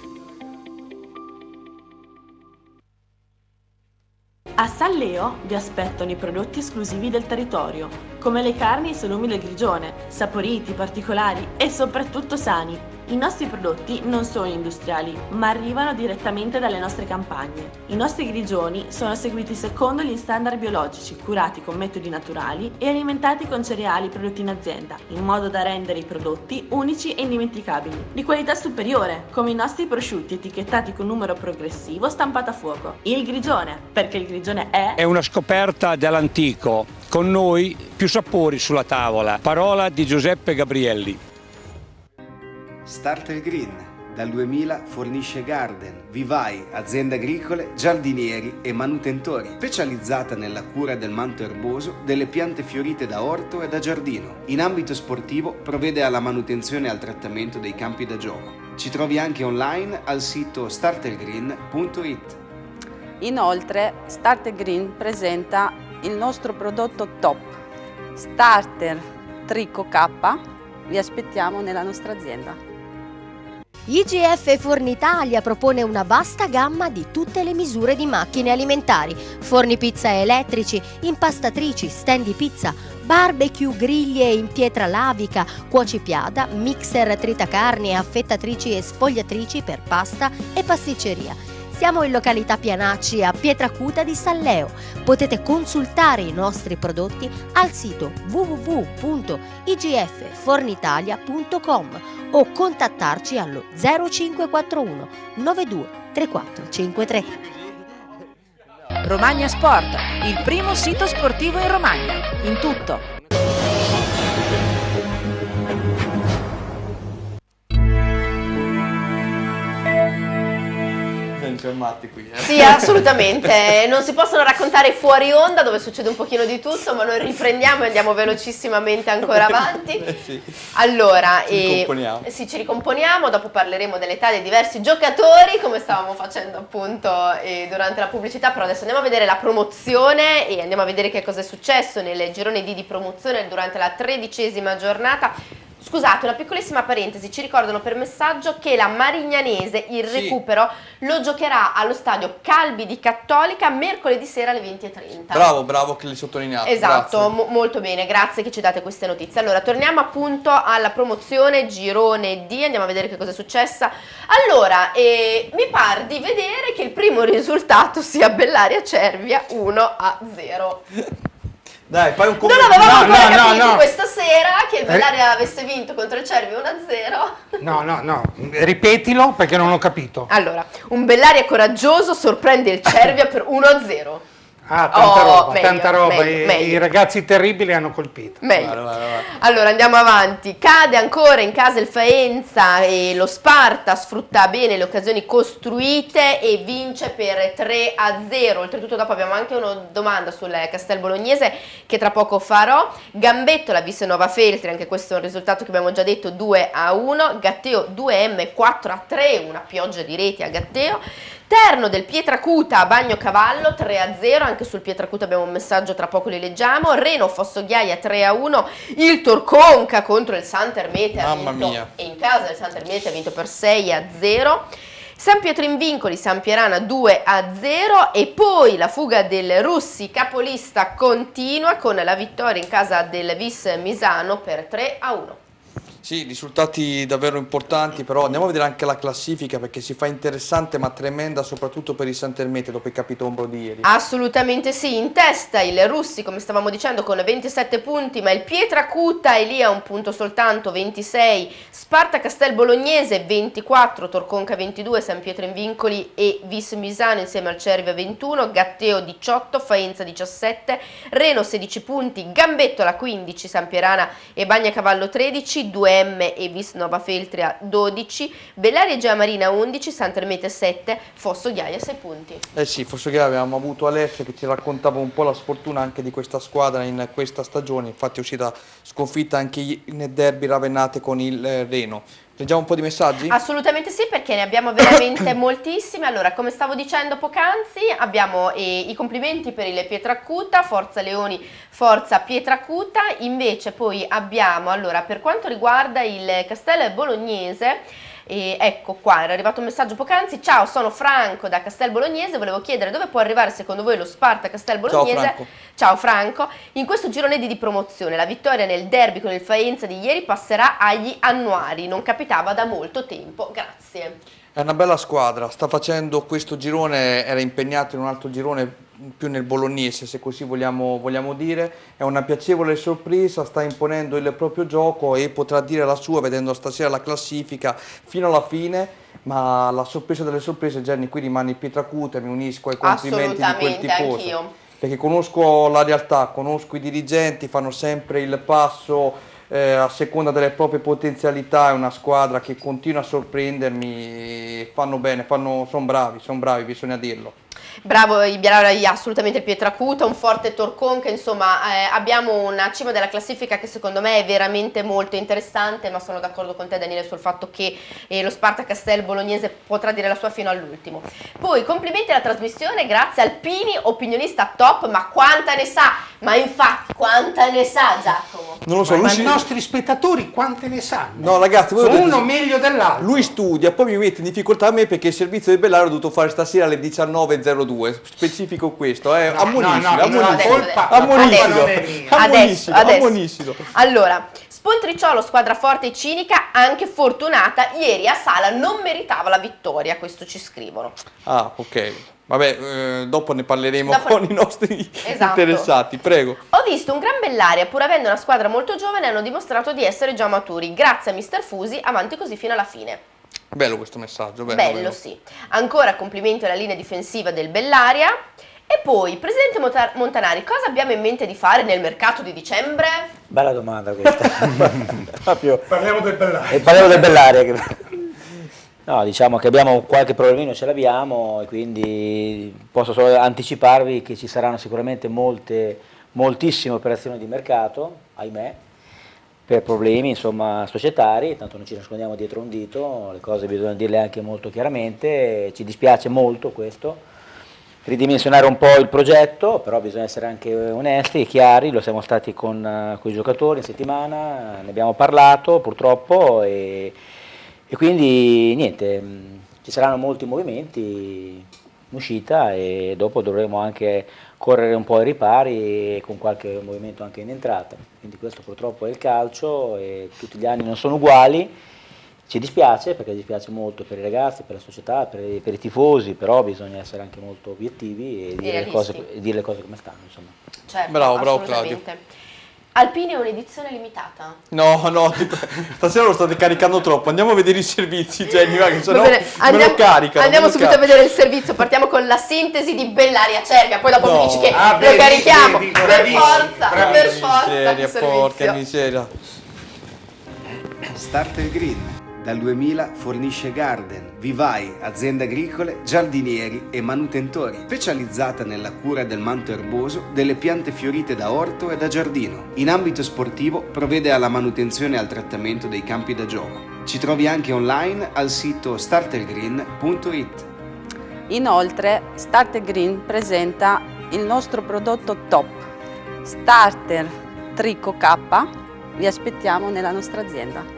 A Salleo vi aspettano i prodotti esclusivi del territorio, come le carni e i salumi del Grigione, saporiti, particolari e soprattutto sani. I nostri prodotti non sono industriali, ma arrivano direttamente dalle nostre campagne. I nostri grigioni sono seguiti secondo gli standard biologici, curati con metodi naturali e alimentati con cereali prodotti in azienda, in modo da rendere i prodotti unici e indimenticabili, di qualità superiore, come i nostri prosciutti etichettati con numero progressivo stampato a fuoco. Il Grigione, perché il Grigione è una scoperta dell'antico. Con noi più sapori sulla tavola. Parola di Giuseppe Gabrielli. Starter Green, dal 2000 fornisce garden, vivai, aziende agricole, giardinieri e manutentori, specializzata nella cura del manto erboso, delle piante fiorite da orto e da giardino. In ambito sportivo provvede alla manutenzione e al trattamento dei campi da gioco. Ci trovi anche online al sito startergreen.it. Inoltre, Starter Green presenta il nostro prodotto top, Starter Trico K. Vi aspettiamo nella nostra azienda. IGF Fornitalia propone una vasta gamma di tutte le misure di macchine alimentari, forni pizza elettrici, impastatrici, stand di pizza, barbecue, griglie in pietra lavica, cuocipiada, mixer tritacarni, affettatrici e sfogliatrici per pasta e pasticceria. Siamo in località Pianacci a Pietracuta di Salleo. Potete consultare i nostri prodotti al sito www.igffornitalia.com o contattarci allo 0541 92 3453. Romagna Sport, il primo sito sportivo in Romagna. In tutto. Fermati qui. Sì, assolutamente, non si possono raccontare fuori onda dove succede un pochino di tutto, ma noi riprendiamo e andiamo velocissimamente ancora avanti. Sì. Allora, ci ricomponiamo, dopo parleremo dell'età dei diversi giocatori, come stavamo facendo appunto durante la pubblicità, però adesso andiamo a vedere la promozione e andiamo a vedere che cosa è successo nel girone D di promozione durante la 13ª giornata. Scusate, una piccolissima parentesi, ci ricordano per messaggio che la Marignanese, il recupero, lo giocherà allo stadio Calbi di Cattolica mercoledì sera alle 20:30. Bravo che l'hai sottolineato. Esatto, molto bene, grazie che ci date queste notizie. Allora, torniamo appunto alla promozione girone D, andiamo a vedere che cosa è successa. Allora, mi pare di vedere che il primo risultato sia Bellaria Cervia 1-0. Dai, fai un commento. Non avevamo ancora capito questa sera che il Bellaria avesse vinto contro il Cervia 1-0. No, ripetilo perché non ho capito. Allora, un Bellaria coraggioso sorprende il Cervia per 1-0. Ah, tanta roba. I ragazzi terribili hanno colpito. Meglio. Vai. Allora andiamo avanti. Cade ancora in casa il Faenza e lo Sparta sfrutta bene le occasioni costruite e vince per 3-0. Oltretutto dopo abbiamo anche una domanda sul Castel Bolognese che tra poco farò. Gambetto la visse Nova Feltri, anche questo è un risultato che abbiamo già detto, 2-1. Gatteo 2M 4-3, una pioggia di reti a Gatteo. Terno del Pietracuta a Bagnocavallo 3-0, anche sul Pietracuta abbiamo un messaggio, tra poco li leggiamo. Reno Fossoghiaia 3-1, il Torconca contro il Santermete ha vinto, e in casa il Santermete ha vinto per 6-0. San Pietro in Vincoli, San Pierana 2-0 e poi la fuga del Russi, capolista, continua con la vittoria in casa del Vis Misano per 3-1. Sì, risultati davvero importanti, però andiamo a vedere anche la classifica perché si fa interessante ma tremenda soprattutto per il Santermete dopo il capitombro di ieri. Assolutamente sì, in testa il Russi come stavamo dicendo con 27 punti, ma il Pietracuta è lì a un punto soltanto, 26, Sparta Castel Bolognese 24, Torconca 22, San Pietro in Vincoli e Vis Misano insieme al Cervia 21, Gatteo 18, Faenza 17, Reno 16 punti, Gambettola 15, San Pierana e Bagnacavallo 13, 2M e Vis Nova Feltria 12, Bellaria Giamarina 11, Santermete 7, Fossoghiaia 6 punti. Sì, Fossoghiaia abbiamo avuto Alessia che ci raccontava un po' la sfortuna anche di questa squadra in questa stagione, infatti è uscita sconfitta anche nel derby Ravennate con il Reno. Leggiamo un po' di messaggi? Assolutamente sì, perché ne abbiamo veramente moltissimi. Allora, come stavo dicendo poc'anzi, abbiamo i complimenti per il Pietracuta, forza Leoni, forza Pietracuta. Invece poi abbiamo, allora, per quanto riguarda il Castel Bolognese, E ecco qua, era arrivato un messaggio poc'anzi. Ciao, sono Franco da Castel Bolognese, volevo chiedere dove può arrivare secondo voi lo Sparta Castel Bolognese. Ciao Franco. Ciao Franco, in questo girone di promozione la vittoria nel derby con il Faenza di ieri passerà agli annuari, non capitava da molto tempo, grazie. È una bella squadra, sta facendo questo girone, era impegnato in un altro girone più nel bolognese, se così vogliamo dire. È una piacevole sorpresa, sta imponendo il proprio gioco e potrà dire la sua vedendo stasera la classifica fino alla fine. Ma la sorpresa delle sorprese, Jenny, qui rimane Pietracuta, mi unisco ai complimenti di quel tifoso. Anch'io. Perché conosco la realtà, conosco i dirigenti, fanno sempre il passo a seconda delle proprie potenzialità. È una squadra che continua a sorprendermi, fanno bene, sono bravi, bisogna dirlo. Bravo assolutamente il Pietracuta, un forte Torconca, insomma abbiamo una cima della classifica che secondo me è veramente molto interessante, ma sono d'accordo con te Daniele sul fatto che lo Sparta Castel Bolognese potrà dire la sua fino all'ultimo. Poi complimenti alla trasmissione, grazie Alpini, opinionista top, ma quanta ne sa? Ma infatti quanta ne sa Giacomo? Non lo so, Ma i nostri spettatori quante ne sanno? No ragazzi, voi uno meglio dell'altro. Lui studia, poi mi mette in difficoltà a me perché il servizio del Bellario ho dovuto fare stasera alle 19:02. Specifico questo, ammoniscilo. Allora, Spontriciolo, squadra forte e cinica, anche fortunata, ieri a Sala non meritava la vittoria, questo ci scrivono. Ah, ok. Vabbè, dopo ne parleremo con i nostri interessati, prego. Ho visto un gran Bellaria, pur avendo una squadra molto giovane, hanno dimostrato di essere già maturi. Grazie a Mister Fusi, avanti così fino alla fine. Bello questo messaggio, bello. Sì. Ancora complimenti alla linea difensiva del Bellaria. E poi, Presidente Montanari, cosa abbiamo in mente di fare nel mercato di dicembre? Bella domanda questa. Parliamo del Bellaria. Parliamo del Bellaria. No, diciamo che abbiamo qualche problemino, ce l'abbiamo, e quindi posso solo anticiparvi che ci saranno sicuramente moltissime operazioni di mercato, ahimè, per problemi insomma societari, tanto non ci nascondiamo dietro un dito, le cose bisogna dirle anche molto chiaramente, ci dispiace molto questo, ridimensionare un po' il progetto, però bisogna essere anche onesti e chiari, lo siamo stati con i giocatori in settimana, ne abbiamo parlato purtroppo e quindi niente, ci saranno molti movimenti in uscita e dopo dovremo anche correre un po' ai ripari con qualche movimento anche in entrata, quindi questo purtroppo è il calcio e tutti gli anni non sono uguali, ci dispiace perché dispiace molto per i ragazzi, per la società, per i tifosi, però bisogna essere anche molto obiettivi e dire le cose come stanno, insomma. Certo, bravo Claudio. Alpini è un'edizione limitata? No, stasera lo state caricando troppo, andiamo a vedere i servizi Jenny, che sennò me lo caricano. Andiamo subito a vedere il servizio, partiamo con la sintesi di Bellaria Cervia, poi dopo mi dici che lo carichiamo, per forza, porca miseria. Starter Green dal 2000 fornisce garden, vivai, aziende agricole, giardinieri e manutentori, specializzata nella cura del manto erboso, delle piante fiorite da orto e da giardino. In ambito sportivo provvede alla manutenzione e al trattamento dei campi da gioco. Ci trovi anche online al sito startergreen.it. Inoltre, Starter Green presenta il nostro prodotto top, Starter Trico K. Vi aspettiamo nella nostra azienda.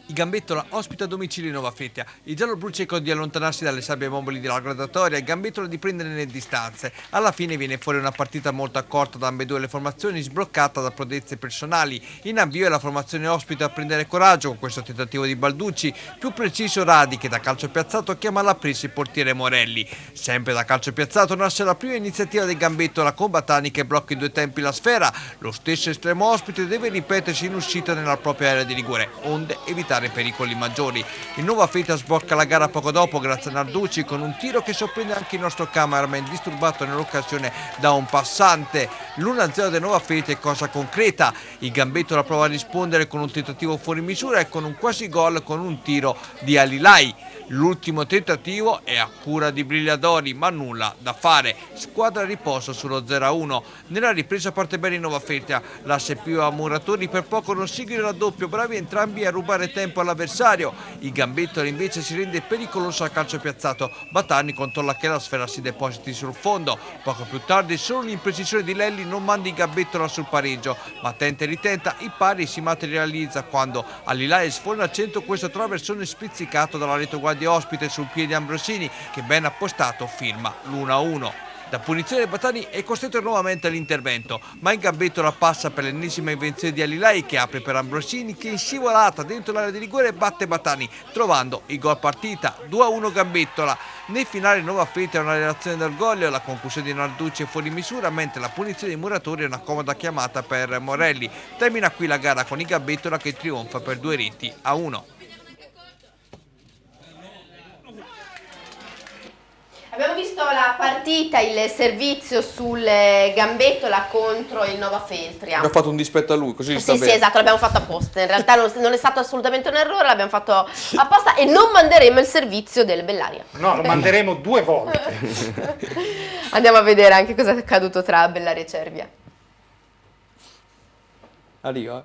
Il Gambettola ospita a domicilio Nova Fetia. Il giallo-blu cerca di allontanarsi dalle sabbie mobili della gradatoria, il Gambettola di prendere le distanze. Alla fine viene fuori una partita molto accorta da ambedue le formazioni, sbloccata da prodezze personali. In avvio è la formazione ospite a prendere coraggio con questo tentativo di Balducci, più preciso Radi che da calcio piazzato chiama alla presa il portiere Morelli. Sempre da calcio piazzato nasce la prima iniziativa del Gambettola con Batani che blocca in due tempi la sfera. Lo stesso estremo ospite deve ripetersi in uscita nella propria area di rigore, onde evitare pericoli maggiori. Il Nova Fetia sblocca la gara poco dopo grazie a Narducci con un tiro che sorprende anche il nostro cameraman disturbato nell'occasione da un passante. L'1-0 del Nova Fetia è cosa concreta. Il Gambettola prova a rispondere con un tentativo fuori misura e con un quasi gol con un tiro di Alilai. L'ultimo tentativo è a cura di Brigliadori, ma nulla da fare. Squadra a riposo sullo 0-1. Nella ripresa parte bene il Nova Fetia. L'asse più a Muratori per poco non sigue il raddoppio, bravi entrambi a rubare tempo tempo all'avversario. Il Gambettola invece si rende pericoloso a calcio piazzato. Battagni controlla che la sfera si depositi sul fondo. Poco più tardi solo l'imprecisione di Lelli non manda il Gambettola sul pareggio, ma tenta e ritenta, il pari si materializza quando Al-Hilal sforna al centro questo traversone spizzicato dalla retaguardia ospite sul piede di Ambrosini, che ben appostato firma l'1-1. Da punizione Battagni è costretto nuovamente all'intervento, ma il Gambettola passa per l'ennesima invenzione di Al-Hilal, che apre per Ambrosini, che in scivolata dentro l'area di rigore batte Battagni, trovando il gol partita. 2-1 Gambettola. Nel finale Nova Feltri è una relazione d'orgoglio, la conclusione di Narducci è fuori misura, mentre la punizione di Muratori è una comoda chiamata per Morelli. Termina qui la gara con il Gambettola che trionfa per 2-1. Abbiamo visto la partita, il servizio sul Gambettola contro il Nova Feltri. Abbiamo fatto un dispetto a lui, così sta bene. Sì, esatto, l'abbiamo fatto apposta. In realtà non è stato assolutamente un errore, l'abbiamo fatto apposta e non manderemo il servizio del Bellaria. No, lo manderemo 2 volte. Andiamo a vedere anche cosa è accaduto tra Bellaria e Cervia. Arriva.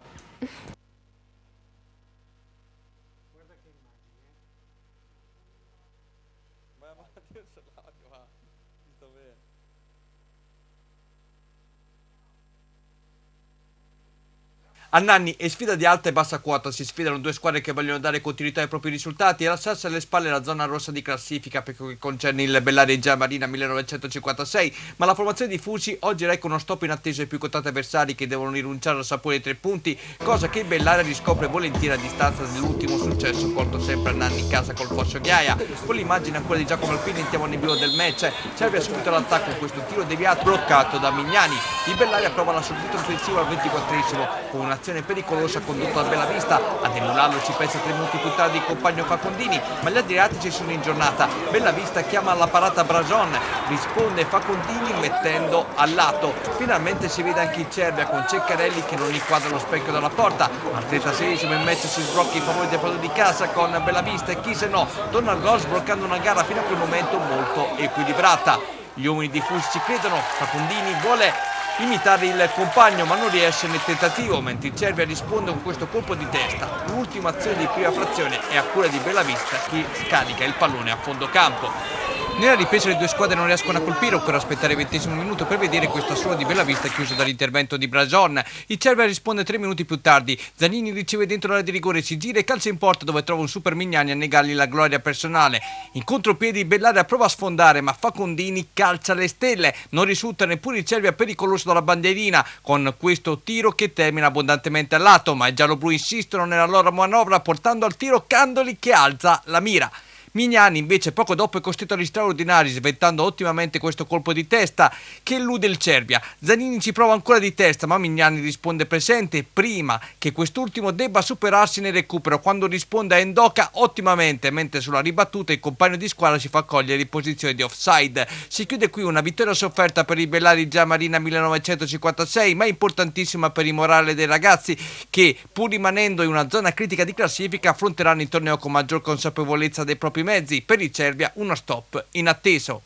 A Nanni è sfida di alta e bassa quota, si sfidano due squadre che vogliono dare continuità ai propri risultati e lasciarsi alle spalle la zona rossa di classifica per quel che concerne il Bellaria Giamarina 1956, ma la formazione di Fucci oggi reca uno stop inatteso ai più quotati avversari che devono rinunciare al sapore dei 3 punti, cosa che il Bellaria riscopre volentieri a distanza dell'ultimo successo colto sempre a Nanni in casa col Fosso Ghiaia. Con l'immagine ancora di Giacomo Alpini entriamo nel vivo del match, Cervia subito l'attacco con questo tiro deviato bloccato da Mignani. Il Bellaria prova la sortita offensiva al 24esimo con una azione pericolosa condotta da Bellavista. Ad emularlo ci pensa 3 minuti più tardi il compagno Facondini, ma gli adriatici sono in giornata. Bellavista chiama alla parata Brajon, risponde Facondini mettendo al lato. Finalmente si vede anche il Cervia con Ceccarelli che non inquadra lo specchio dalla porta. Al 36esimo il match si sblocca in favore del padrone di casa con Bellavista e chi se no torna al gol sbloccando una gara fino a quel momento molto equilibrata. Gli uomini di Fucci ci credono, Facondini vuole imitare il compagno ma non riesce nel tentativo, mentre il Cervia risponde con questo colpo di testa. L'ultima azione di prima frazione è a cura di Bellavista che scarica il pallone a fondo campo. Nella ripresa le due squadre non riescono a colpire, occorre aspettare il 20° minuto per vedere questo assolo di Bellavista chiuso dall'intervento di Brajon. Il Cervia risponde 3 minuti più tardi, Zanini riceve dentro l'area di rigore, si gira e calcia in porta dove trova un super Mignani a negargli la gloria personale. In contropiedi Bellaria prova a sfondare ma Facondini calcia le stelle, non risulta neppure il Cervia pericoloso dalla bandierina con questo tiro che termina abbondantemente al lato, ma i gialloblu insistono nella loro manovra portando al tiro Candoli che alza la mira. Mignani invece poco dopo è costretto agli straordinari sventando ottimamente questo colpo di testa che elude il Cervia. Zanini ci prova ancora di testa ma Mignani risponde presente prima che quest'ultimo debba superarsi nel recupero quando risponde a Endoca ottimamente, mentre sulla ribattuta il compagno di squadra si fa cogliere in posizione di offside. Si chiude qui una vittoria sofferta per i Bellaria Giamarina 1956 ma importantissima per il morale dei ragazzi che pur rimanendo in una zona critica di classifica affronteranno il torneo con maggior consapevolezza dei propri mezzi. Per il Cervia uno stop inatteso.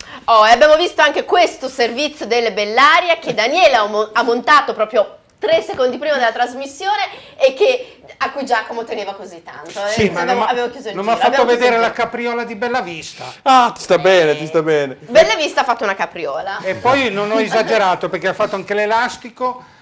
E abbiamo visto anche questo servizio delle Bellaria che Daniele ha montato proprio 3 secondi prima della trasmissione e a cui Giacomo teneva così tanto. Sì, ma abbiamo chiuso il non giro. mi ha fatto vedere la capriola di Bellavista. Ah, ti sta bene, ti sta bene. Bellavista ha fatto una capriola. E poi non ho esagerato perché ha fatto anche l'elastico.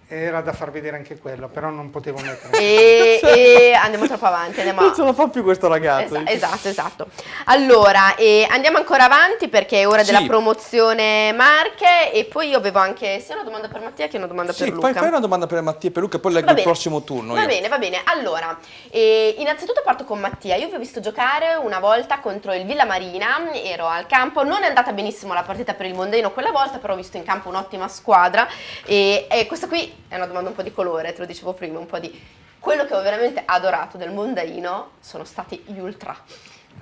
Era da far vedere anche quello, però non potevo mettere. E andiamo troppo avanti. Non ce la fa più questo ragazzo. Esatto. Allora, andiamo ancora avanti perché è ora della promozione Marche e poi io avevo anche sia una domanda per Mattia che una domanda per Luca. Fai una domanda per Mattia e per Luca e poi leggo il prossimo turno. Va bene. Allora, innanzitutto parto con Mattia. Io vi ho visto giocare una volta contro il Villa Marina, ero al campo, non è andata benissimo la partita per il Mondeino quella volta, però ho visto in campo un'ottima squadra e questa qui è una domanda un po' di colore, te lo dicevo prima, un po' di... Quello che ho veramente adorato del Mondaino sono stati gli ultra.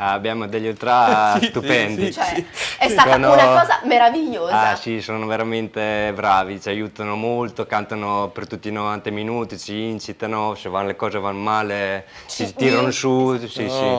Abbiamo degli ultra stupendi. Cioè, è stata una cosa meravigliosa. Ah sì, sono veramente bravi, ci aiutano molto, cantano per tutti i 90 minuti, ci incitano, se le cose vanno male ci tirano su,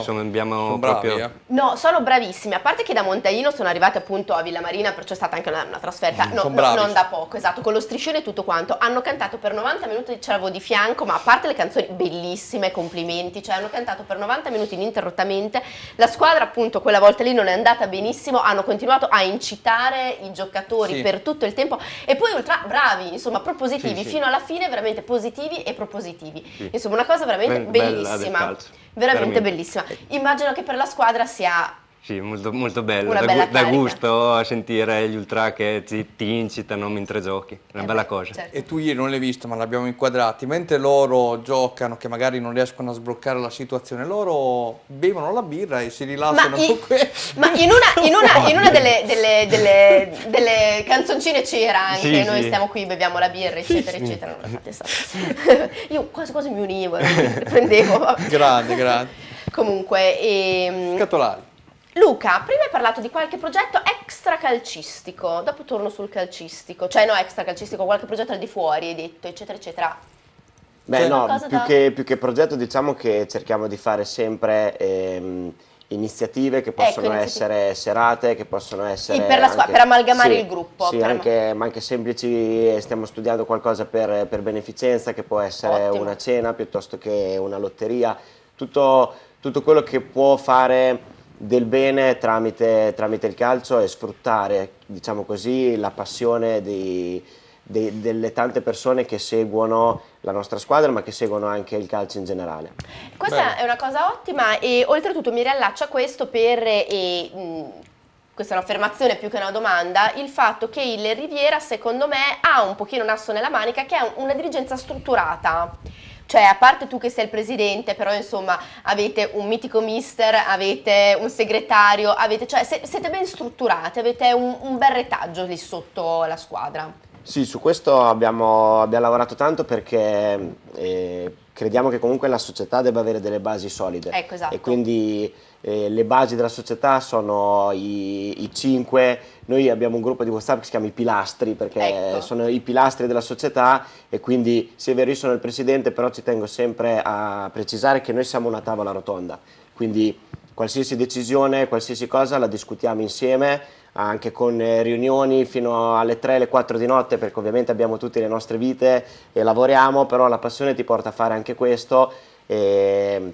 abbiamo proprio... No, sono bravissimi, a parte che da Montaino sono arrivati appunto a Villamarina, perciò è stata anche una trasferta, non da poco, esatto, con lo striscione e tutto quanto. Hanno cantato per 90 minuti, ce l'avevo di fianco, ma a parte le canzoni bellissime, complimenti, cioè hanno cantato per 90 minuti ininterrottamente. La squadra appunto quella volta lì non è andata benissimo, hanno continuato a incitare i giocatori per tutto il tempo e poi ultra bravi, insomma propositivi, fino alla fine veramente positivi e propositivi. Insomma una cosa veramente bellissima, veramente bellissima. Immagino che per la squadra sia... Sì, molto, molto bello, Una bella da gusto sentire gli ultra che ti incitano mentre giochi, è una bella cosa. Certo. E tu ieri non l'hai visto, ma l'abbiamo inquadrati, mentre loro giocano, che magari non riescono a sbloccare la situazione, loro bevono la birra e si rilassano Ma in una delle canzoncine c'era anche, noi stiamo qui, beviamo la birra, eccetera, eccetera. Io quasi quasi mi univo, prendevo. Grande. Comunque... Scatolari. Luca, prima hai parlato di qualche progetto extracalcistico, dopo torno sul calcistico, cioè no extracalcistico, qualche progetto al di fuori hai detto, eccetera, eccetera. Beh no, più che progetto diciamo che cerchiamo di fare sempre iniziative che possono essere serate, che possono essere... per amalgamare il gruppo. Sì, ma anche semplici, stiamo studiando qualcosa per beneficenza, che può essere una cena piuttosto che una lotteria, tutto quello che può fare del bene tramite il calcio e sfruttare, diciamo così, la passione delle tante persone che seguono la nostra squadra, ma che seguono anche il calcio in generale. Questa è una cosa ottima e oltretutto mi riallaccio a questo questa è un'affermazione più che una domanda, il fatto che il Riviera secondo me ha un pochino un asso nella manica, che è una dirigenza strutturata. Cioè, a parte tu che sei il presidente, però insomma avete un mitico mister, avete un segretario, cioè siete ben strutturati, avete un bel retaggio lì sotto la squadra. Sì, su questo abbiamo lavorato tanto perché crediamo che comunque la società debba avere delle basi solide. Ecco, esatto. E quindi le basi della società sono i 5, noi abbiamo un gruppo di WhatsApp che si chiama i pilastri, perché sono i pilastri della società e quindi sì è vero io sono il presidente, però ci tengo sempre a precisare che noi siamo una tavola rotonda, quindi qualsiasi decisione, qualsiasi cosa la discutiamo insieme, anche con riunioni fino alle 3, alle 4 di notte, perché ovviamente abbiamo tutte le nostre vite e lavoriamo, però la passione ti porta a fare anche questo e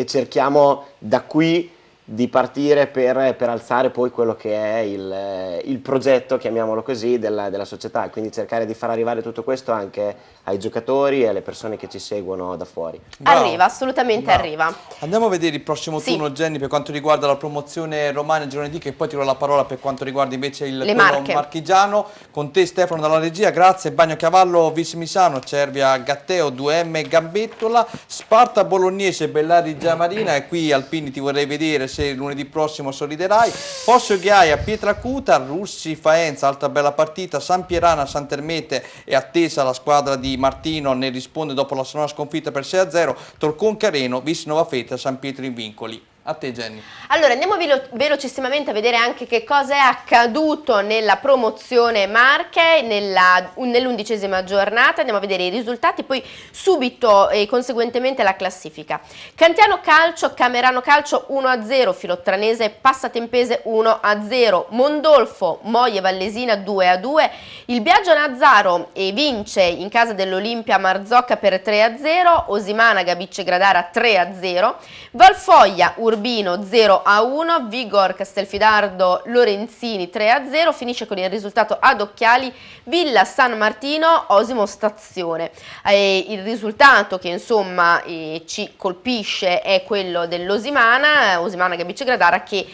cerchiamo da qui di partire per alzare poi quello che è il progetto, chiamiamolo così, della società, quindi cercare di far arrivare tutto questo anche ai giocatori e alle persone che ci seguono da fuori. Arriva, assolutamente arriva. Andiamo a vedere il prossimo turno, Jenny, per quanto riguarda la promozione Romagna girone D, che poi ti do la parola per quanto riguarda invece il marchigiano. Con te Stefano dalla regia, grazie. Bagnacavallo Vismisano, Cervia Gatteo, 2M Gambettola, Sparta Bolognese, Bellari Giamarina, e qui Alpini ti vorrei vedere se lunedì prossimo sorriderai. Fosso Ghiaia, Pietracuta, Russi Faenza, altra bella partita. San Pierana, Sant'Ermete è attesa la squadra di Martino, ne risponde dopo la sonora sconfitta per 6-0. Torcon Careno, Vis Nova Feta, San Pietro in Vincoli. A te Jenny. Allora andiamo velocissimamente a vedere anche che cosa è accaduto nella promozione Marche nell'11ª giornata, andiamo a vedere i risultati, poi subito e conseguentemente la classifica. Cantiano Calcio, Camerano Calcio 1-0, Filottranese Passatempese 1-0, Mondolfo Moie Vallesina 2-2, il Biagio Nazzaro vince in casa dell'Olimpia Marzocca per 3-0, Osimana Gabicce Gradara 3-0, Valfoglia Urbino 0-1, Vigor Castelfidardo Lorenzini 3-0, finisce con il risultato ad occhiali Villa San Martino Osimo Stazione. Il risultato che insomma ci colpisce è quello dell'Osimana, Osimana Gabicce Gradara, che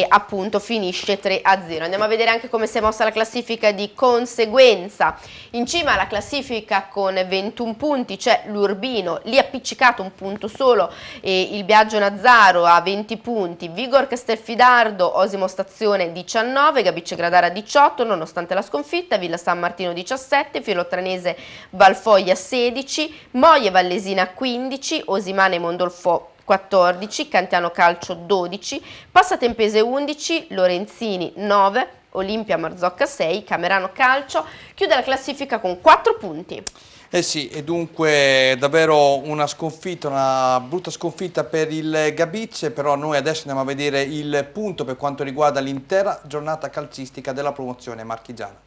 appunto finisce 3-0. Andiamo a vedere anche come si è mossa la classifica di conseguenza. In cima alla classifica con 21 punti c'è l'Urbino, lì appiccicato un punto solo, il Biagio Nazzaro a 20 punti, Vigor Castelfidardo Osimo Stazione 19, Gabicce Gradara 18 nonostante la sconfitta, Villa San Martino 17, Filottranese Valfoglia 16, Moie Vallesina 15, Osimana e Mondolfo 14, Cantiano Calcio 12, Passatempese 11, Lorenzini 9, Olimpia Marzocca 6, Camerano Calcio chiude la classifica con 4 punti. Eh sì, e dunque davvero una sconfitta, una brutta sconfitta per il Gabice, però noi adesso andiamo a vedere il punto per quanto riguarda l'intera giornata calcistica della promozione marchigiana.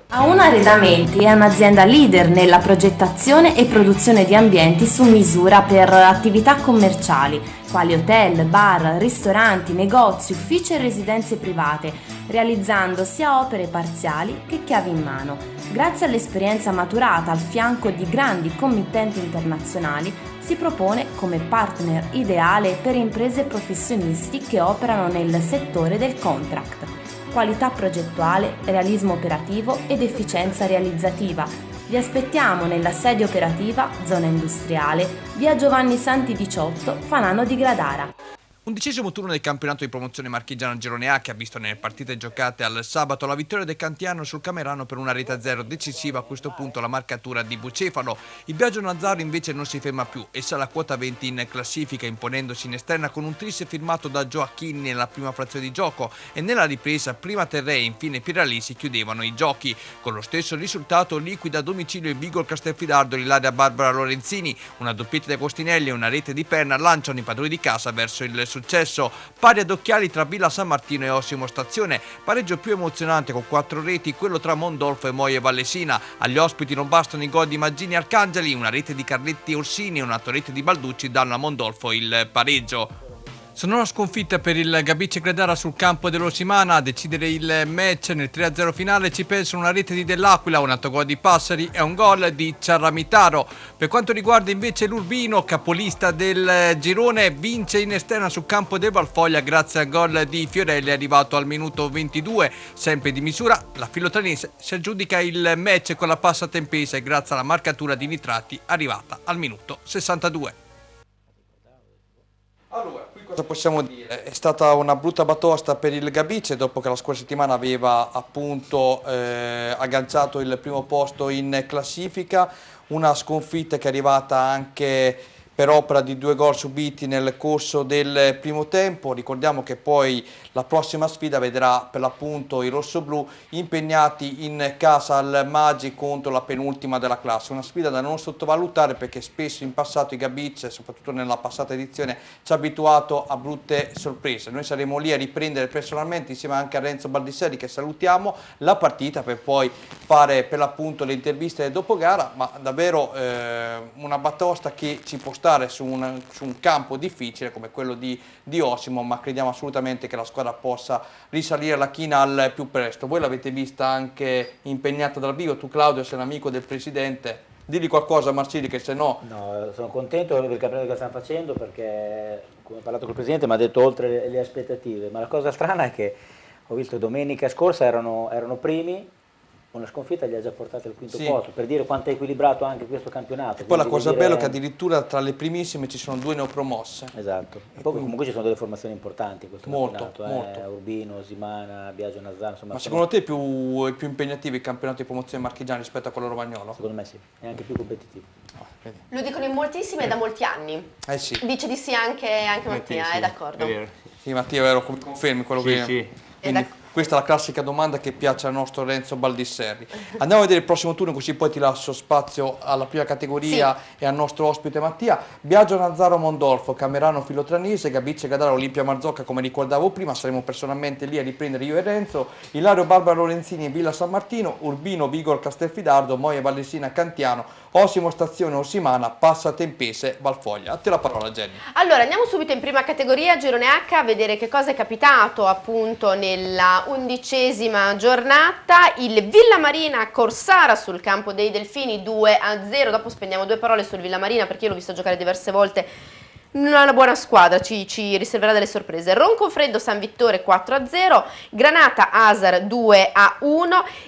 A1 Arredamenti è un'azienda leader nella progettazione e produzione di ambienti su misura per attività commerciali, quali hotel, bar, ristoranti, negozi, uffici e residenze private, realizzando sia opere parziali che chiavi in mano. Grazie all'esperienza maturata al fianco di grandi committenti internazionali, si propone come partner ideale per imprese e professionisti che operano nel settore del contract. Qualità progettuale, realismo operativo ed efficienza realizzativa. Vi aspettiamo nella sede operativa, zona industriale, via Giovanni Santi 18, Fanano di Gradara. 11° turno del campionato di promozione marchigiano Girone A, che ha visto nelle partite giocate al sabato la vittoria del Cantiano sul Camerano per 1-0, decisiva a questo punto la marcatura di Bucefalo. Il Biagio Nazzaro invece non si ferma più e sale a quota 20 in classifica, imponendosi in esterna con un tris firmato da Gioacchini nella prima frazione di gioco, e nella ripresa prima Terrei e infine Pirali si chiudevano i giochi. Con lo stesso risultato liquida a domicilio il Vigor Castelfidardo l'Ilaria Barbara Lorenzini, una doppietta dei Costinelli e una rete di perna lanciano i padroni di casa verso il successo. Pari ad occhiali tra Villa San Martino e Osimo Stazione, pareggio più emozionante con 4 reti quello tra Mondolfo e Moie Vallesina. Agli ospiti non bastano i gol di Maggini Arcangeli, una rete di Carletti e Orsini e una rete di Balducci danno a Mondolfo il pareggio. Sonora sconfitta per il Gabice Gradara sul campo dell'Orsimana. A decidere il match nel 3-0 finale ci pensano una rete di Dell'Aquila, un autogol di Passari e un gol di Ciarramitaro. Per quanto riguarda invece l'Urbino, capolista del girone, vince in esterna sul campo del Valfoglia grazie al gol di Fiorelli arrivato al minuto 22. Sempre di misura, la Filotranese si aggiudica il match con la Passatempese grazie alla marcatura di Nitrati arrivata al minuto 62. Allora, qui cosa possiamo dire? È stata una brutta batosta per il Gabice dopo che la scorsa settimana aveva appunto agganciato il primo posto in classifica, una sconfitta che è arrivata anche per opera di 2 gol subiti nel corso del primo tempo. Ricordiamo che poi la prossima sfida vedrà per l'appunto i rossoblù impegnati in casa al Magi contro la penultima della classe, una sfida da non sottovalutare perché spesso in passato i Gabice, soprattutto nella passata edizione, ci ha abituato a brutte sorprese. Noi saremo lì a riprendere personalmente insieme anche a Renzo Baldisseri, che salutiamo, la partita per poi fare per l'appunto le interviste del dopogara, ma davvero una batosta che ci può stare su un campo difficile come quello di Osimo, ma crediamo assolutamente che la squadra possa risalire la china al più presto. Voi l'avete vista anche impegnata dal vivo, tu Claudio sei un amico del presidente, digli qualcosa a Marsili che se no... No, sono contento del campionato che stanno facendo perché, come ho parlato col presidente, mi ha detto oltre le aspettative, ma la cosa strana è che ho visto domenica scorsa erano primi, una sconfitta gli ha già portato il quinto posto, per dire quanto è equilibrato anche questo campionato. E poi la cosa bella è che addirittura tra le primissime ci sono 2 neopromosse. Esatto, e poi comunque ci sono delle formazioni importanti in questo molto. campionato, Urbino, Simana, Biagio Nazzaro, insomma. Ma secondo te è più impegnativo il campionato di promozione marchigiano rispetto a quello romagnolo? Secondo me sì, è anche più competitivo. Lo dicono in moltissimi e da molti anni. Sì. Dice di sì anche Mattia, è d'accordo? Sì, Mattia, è vero, confermi quello che... Sì. Quindi, questa è la classica domanda che piace al nostro Renzo Baldisserri. Andiamo a vedere il prossimo turno, così poi ti lascio spazio alla prima categoria e al nostro ospite Mattia. Biagio Nazzaro Mondolfo, Camerano Filotranese, Gabice Gradara, Olimpia Marzocca, come ricordavo prima, saremo personalmente lì a riprendere io e Renzo, Ilario Barbara Lorenzini, Villa San Martino, Urbino Vigor Castelfidardo, Moie Vallesina Cantiano, Osimo Stazione Orsimana, Passatempese Valfoglia. A te la parola, Jenny. Allora, andiamo subito in prima categoria, Girone H, a vedere che cosa è capitato appunto nella 11ª giornata. Il Villamarina Corsara sul campo dei Delfini 2-0. Dopo spendiamo 2 parole sul Villamarina perché io l'ho visto giocare diverse volte. Non è una buona squadra, ci riserverà delle sorprese. Ronconfreddo San Vittore 4-0, Granata Asar 2-1,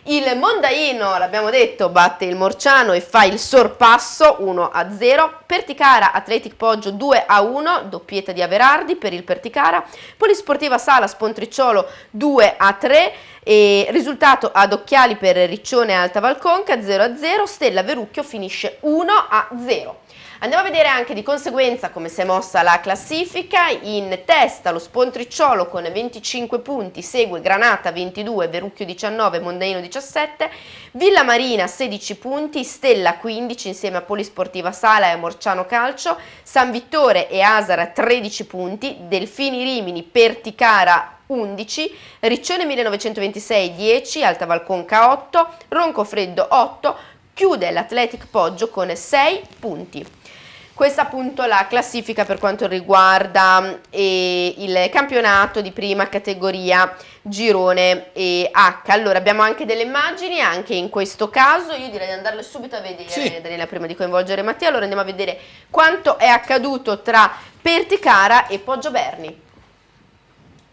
il Mondaino, l'abbiamo detto, batte il Morciano e fa il sorpasso 1-0, Perticara Athletic Poggio 2-1, doppietta di Averardi per il Perticara, Polisportiva Sala Spontricciolo 2-3, e risultato ad occhiali per Riccione Alta Valconca 0-0, Stella Verucchio finisce 1-0. Andiamo a vedere anche di conseguenza come si è mossa la classifica. In testa lo Spontricciolo con 25 punti, segue Granata 22, Verucchio 19, Mondaino 17, Villamarina 16 punti, Stella 15 insieme a Polisportiva Sala e a Morciano Calcio, San Vittore e Asara 13 punti, Delfini Rimini, Perticara 11, Riccione 1926 10, Alta Valconca 8, Roncofreddo 8, chiude l'Athletic Poggio con 6 punti. Questa appunto la classifica per quanto riguarda il campionato di prima categoria girone H. Allora abbiamo anche delle immagini, anche in questo caso io direi di andarle subito a vedere, sì. Daniela, prima di coinvolgere Mattia. Allora andiamo a vedere quanto è accaduto tra Perticara e Poggio Berni.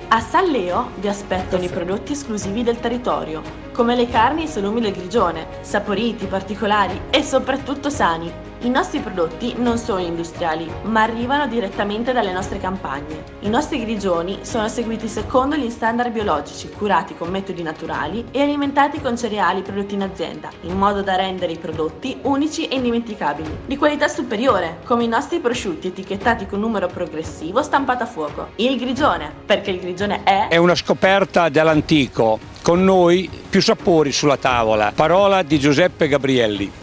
A San Leo vi aspettano i prodotti esclusivi del territorio, come le carni e i salumi del Grigione, saporiti, particolari e soprattutto sani. I nostri prodotti non sono industriali, ma arrivano direttamente dalle nostre campagne. I nostri grigioni sono seguiti secondo gli standard biologici, curati con metodi naturali e alimentati con cereali prodotti in azienda, in modo da rendere i prodotti unici e indimenticabili. Di qualità superiore, come i nostri prosciutti etichettati con numero progressivo stampato a fuoco. Il Grigione, perché il Grigione è una scoperta dell'antico. Con noi più sapori sulla tavola. Parola di Giuseppe Gabrielli.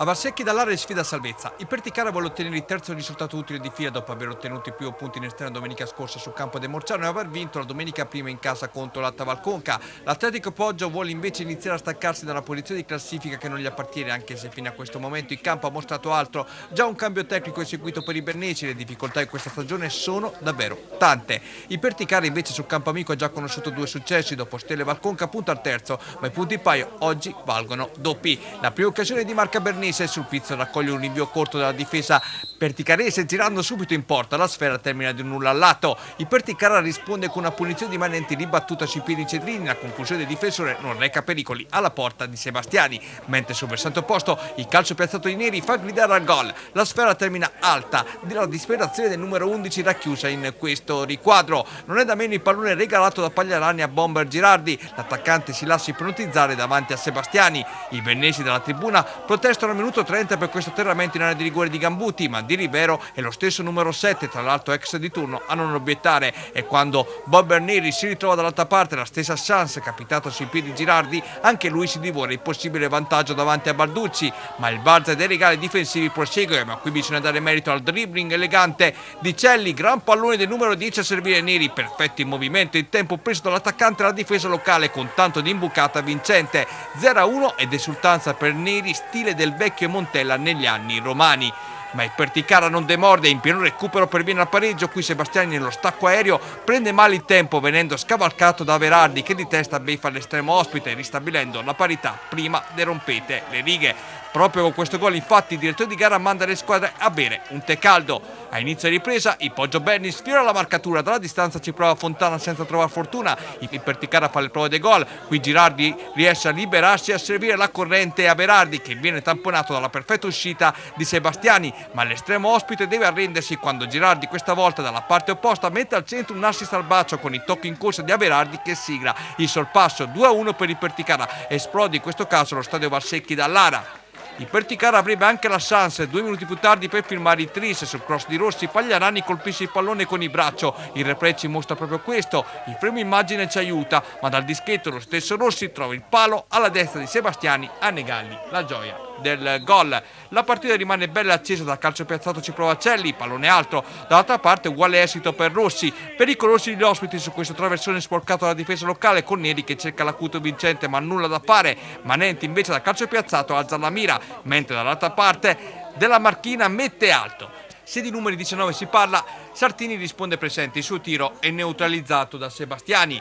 A Valsecchi dall'area sfida salvezza. Il Perticara vuole ottenere il terzo risultato utile di fila dopo aver ottenuto i più punti in esterna domenica scorsa sul campo del Morciano e aver vinto la domenica prima in casa contro l'Alta Valconca. L'Atletico Poggio vuole invece iniziare a staccarsi da una posizione di classifica che non gli appartiene, anche se fino a questo momento il campo ha mostrato altro. Già un cambio tecnico eseguito per i bernesi, le difficoltà in questa stagione sono davvero tante. Il Perticara invece sul campo amico ha già conosciuto 2 successi, dopo Stelle Valconca punta al terzo, ma i punti in paio oggi valgono doppi. La prima occasione di Marca Bernese sul pizzo raccoglie un rinvio corto della difesa perticarese, girando subito in porta. La sfera termina di un nulla al lato. Il Perticara risponde con una punizione di Manenti ribattuta sui piedi cedrini. La conclusione del difensore non reca pericoli alla porta di Sebastiani, mentre sul versante opposto il calcio piazzato di Neri fa gridare al gol. La sfera termina alta, della disperazione del numero 11 racchiusa in questo riquadro. Non è da meno il pallone regalato da Pagliarani a Bomber Girardi. L'attaccante si lascia ipnotizzare davanti a Sebastiani. I bennesi dalla tribuna protestano minuto 30 per questo atterramento in area di rigore di Gambuti, ma Di Rivero è lo stesso numero 7, tra l'altro ex di turno, a non obiettare. E quando Bob Neri si ritrova dall'altra parte, la stessa chance capitato sui piedi Girardi, anche lui si divora il possibile vantaggio davanti a Balducci, ma il balzo dei regali difensivi prosegue. Ma qui bisogna dare merito al dribbling elegante di Celli, gran pallone del numero 10 a servire Neri, perfetto in movimento in tempo preso dall'attaccante alla difesa locale con tanto di imbucata vincente. 0-1 ed esultanza per Neri, stile del vecchio Montella negli anni romani. Ma il Perticara non demorde, in pieno recupero perviene al pareggio. Qui Sebastiani nello stacco aereo prende male il tempo, venendo scavalcato da Verardi che di testa beffa all'estremo ospite, ristabilendo la parità prima de rompete le righe. Proprio con questo gol infatti il direttore di gara manda le squadre a bere un tè caldo. A inizio ripresa il Poggio Berni sfiora la marcatura, dalla distanza ci prova Fontana senza trovare fortuna. Il Perticara fa le prove del gol, qui Girardi riesce a liberarsi e a servire la corrente a Berardi che viene tamponato dalla perfetta uscita di Sebastiani, ma l'estremo ospite deve arrendersi quando Girardi questa volta dalla parte opposta mette al centro un assist al bacio con il tocco in corsa di Aberardi che sigla il sorpasso. 2-1 per il Perticara, esplode in questo caso lo stadio Valsecchi dall'Ara. Il Perticara avrebbe anche la chance 2 minuti più tardi per firmare il tris sul cross di Rossi. Pagliarani colpisce il pallone con il braccio, il replay ci mostra proprio questo, il frame immagine ci aiuta, ma dal dischetto lo stesso Rossi trova il palo alla destra di Sebastiani a negargli la gioia del gol. La partita rimane bella accesa, dal calcio piazzato ci prova Celli, pallone alto, dall'altra parte uguale esito per Rossi, pericolosi gli ospiti su questo traversone sporcato dalla difesa locale con Neri che cerca l'acuto vincente ma nulla da fare. Manenti invece dal calcio piazzato alza la mira, mentre dall'altra parte Della Marchina mette alto. Se di numeri 19 si parla, Sartini risponde presente, il suo tiro è neutralizzato da Sebastiani.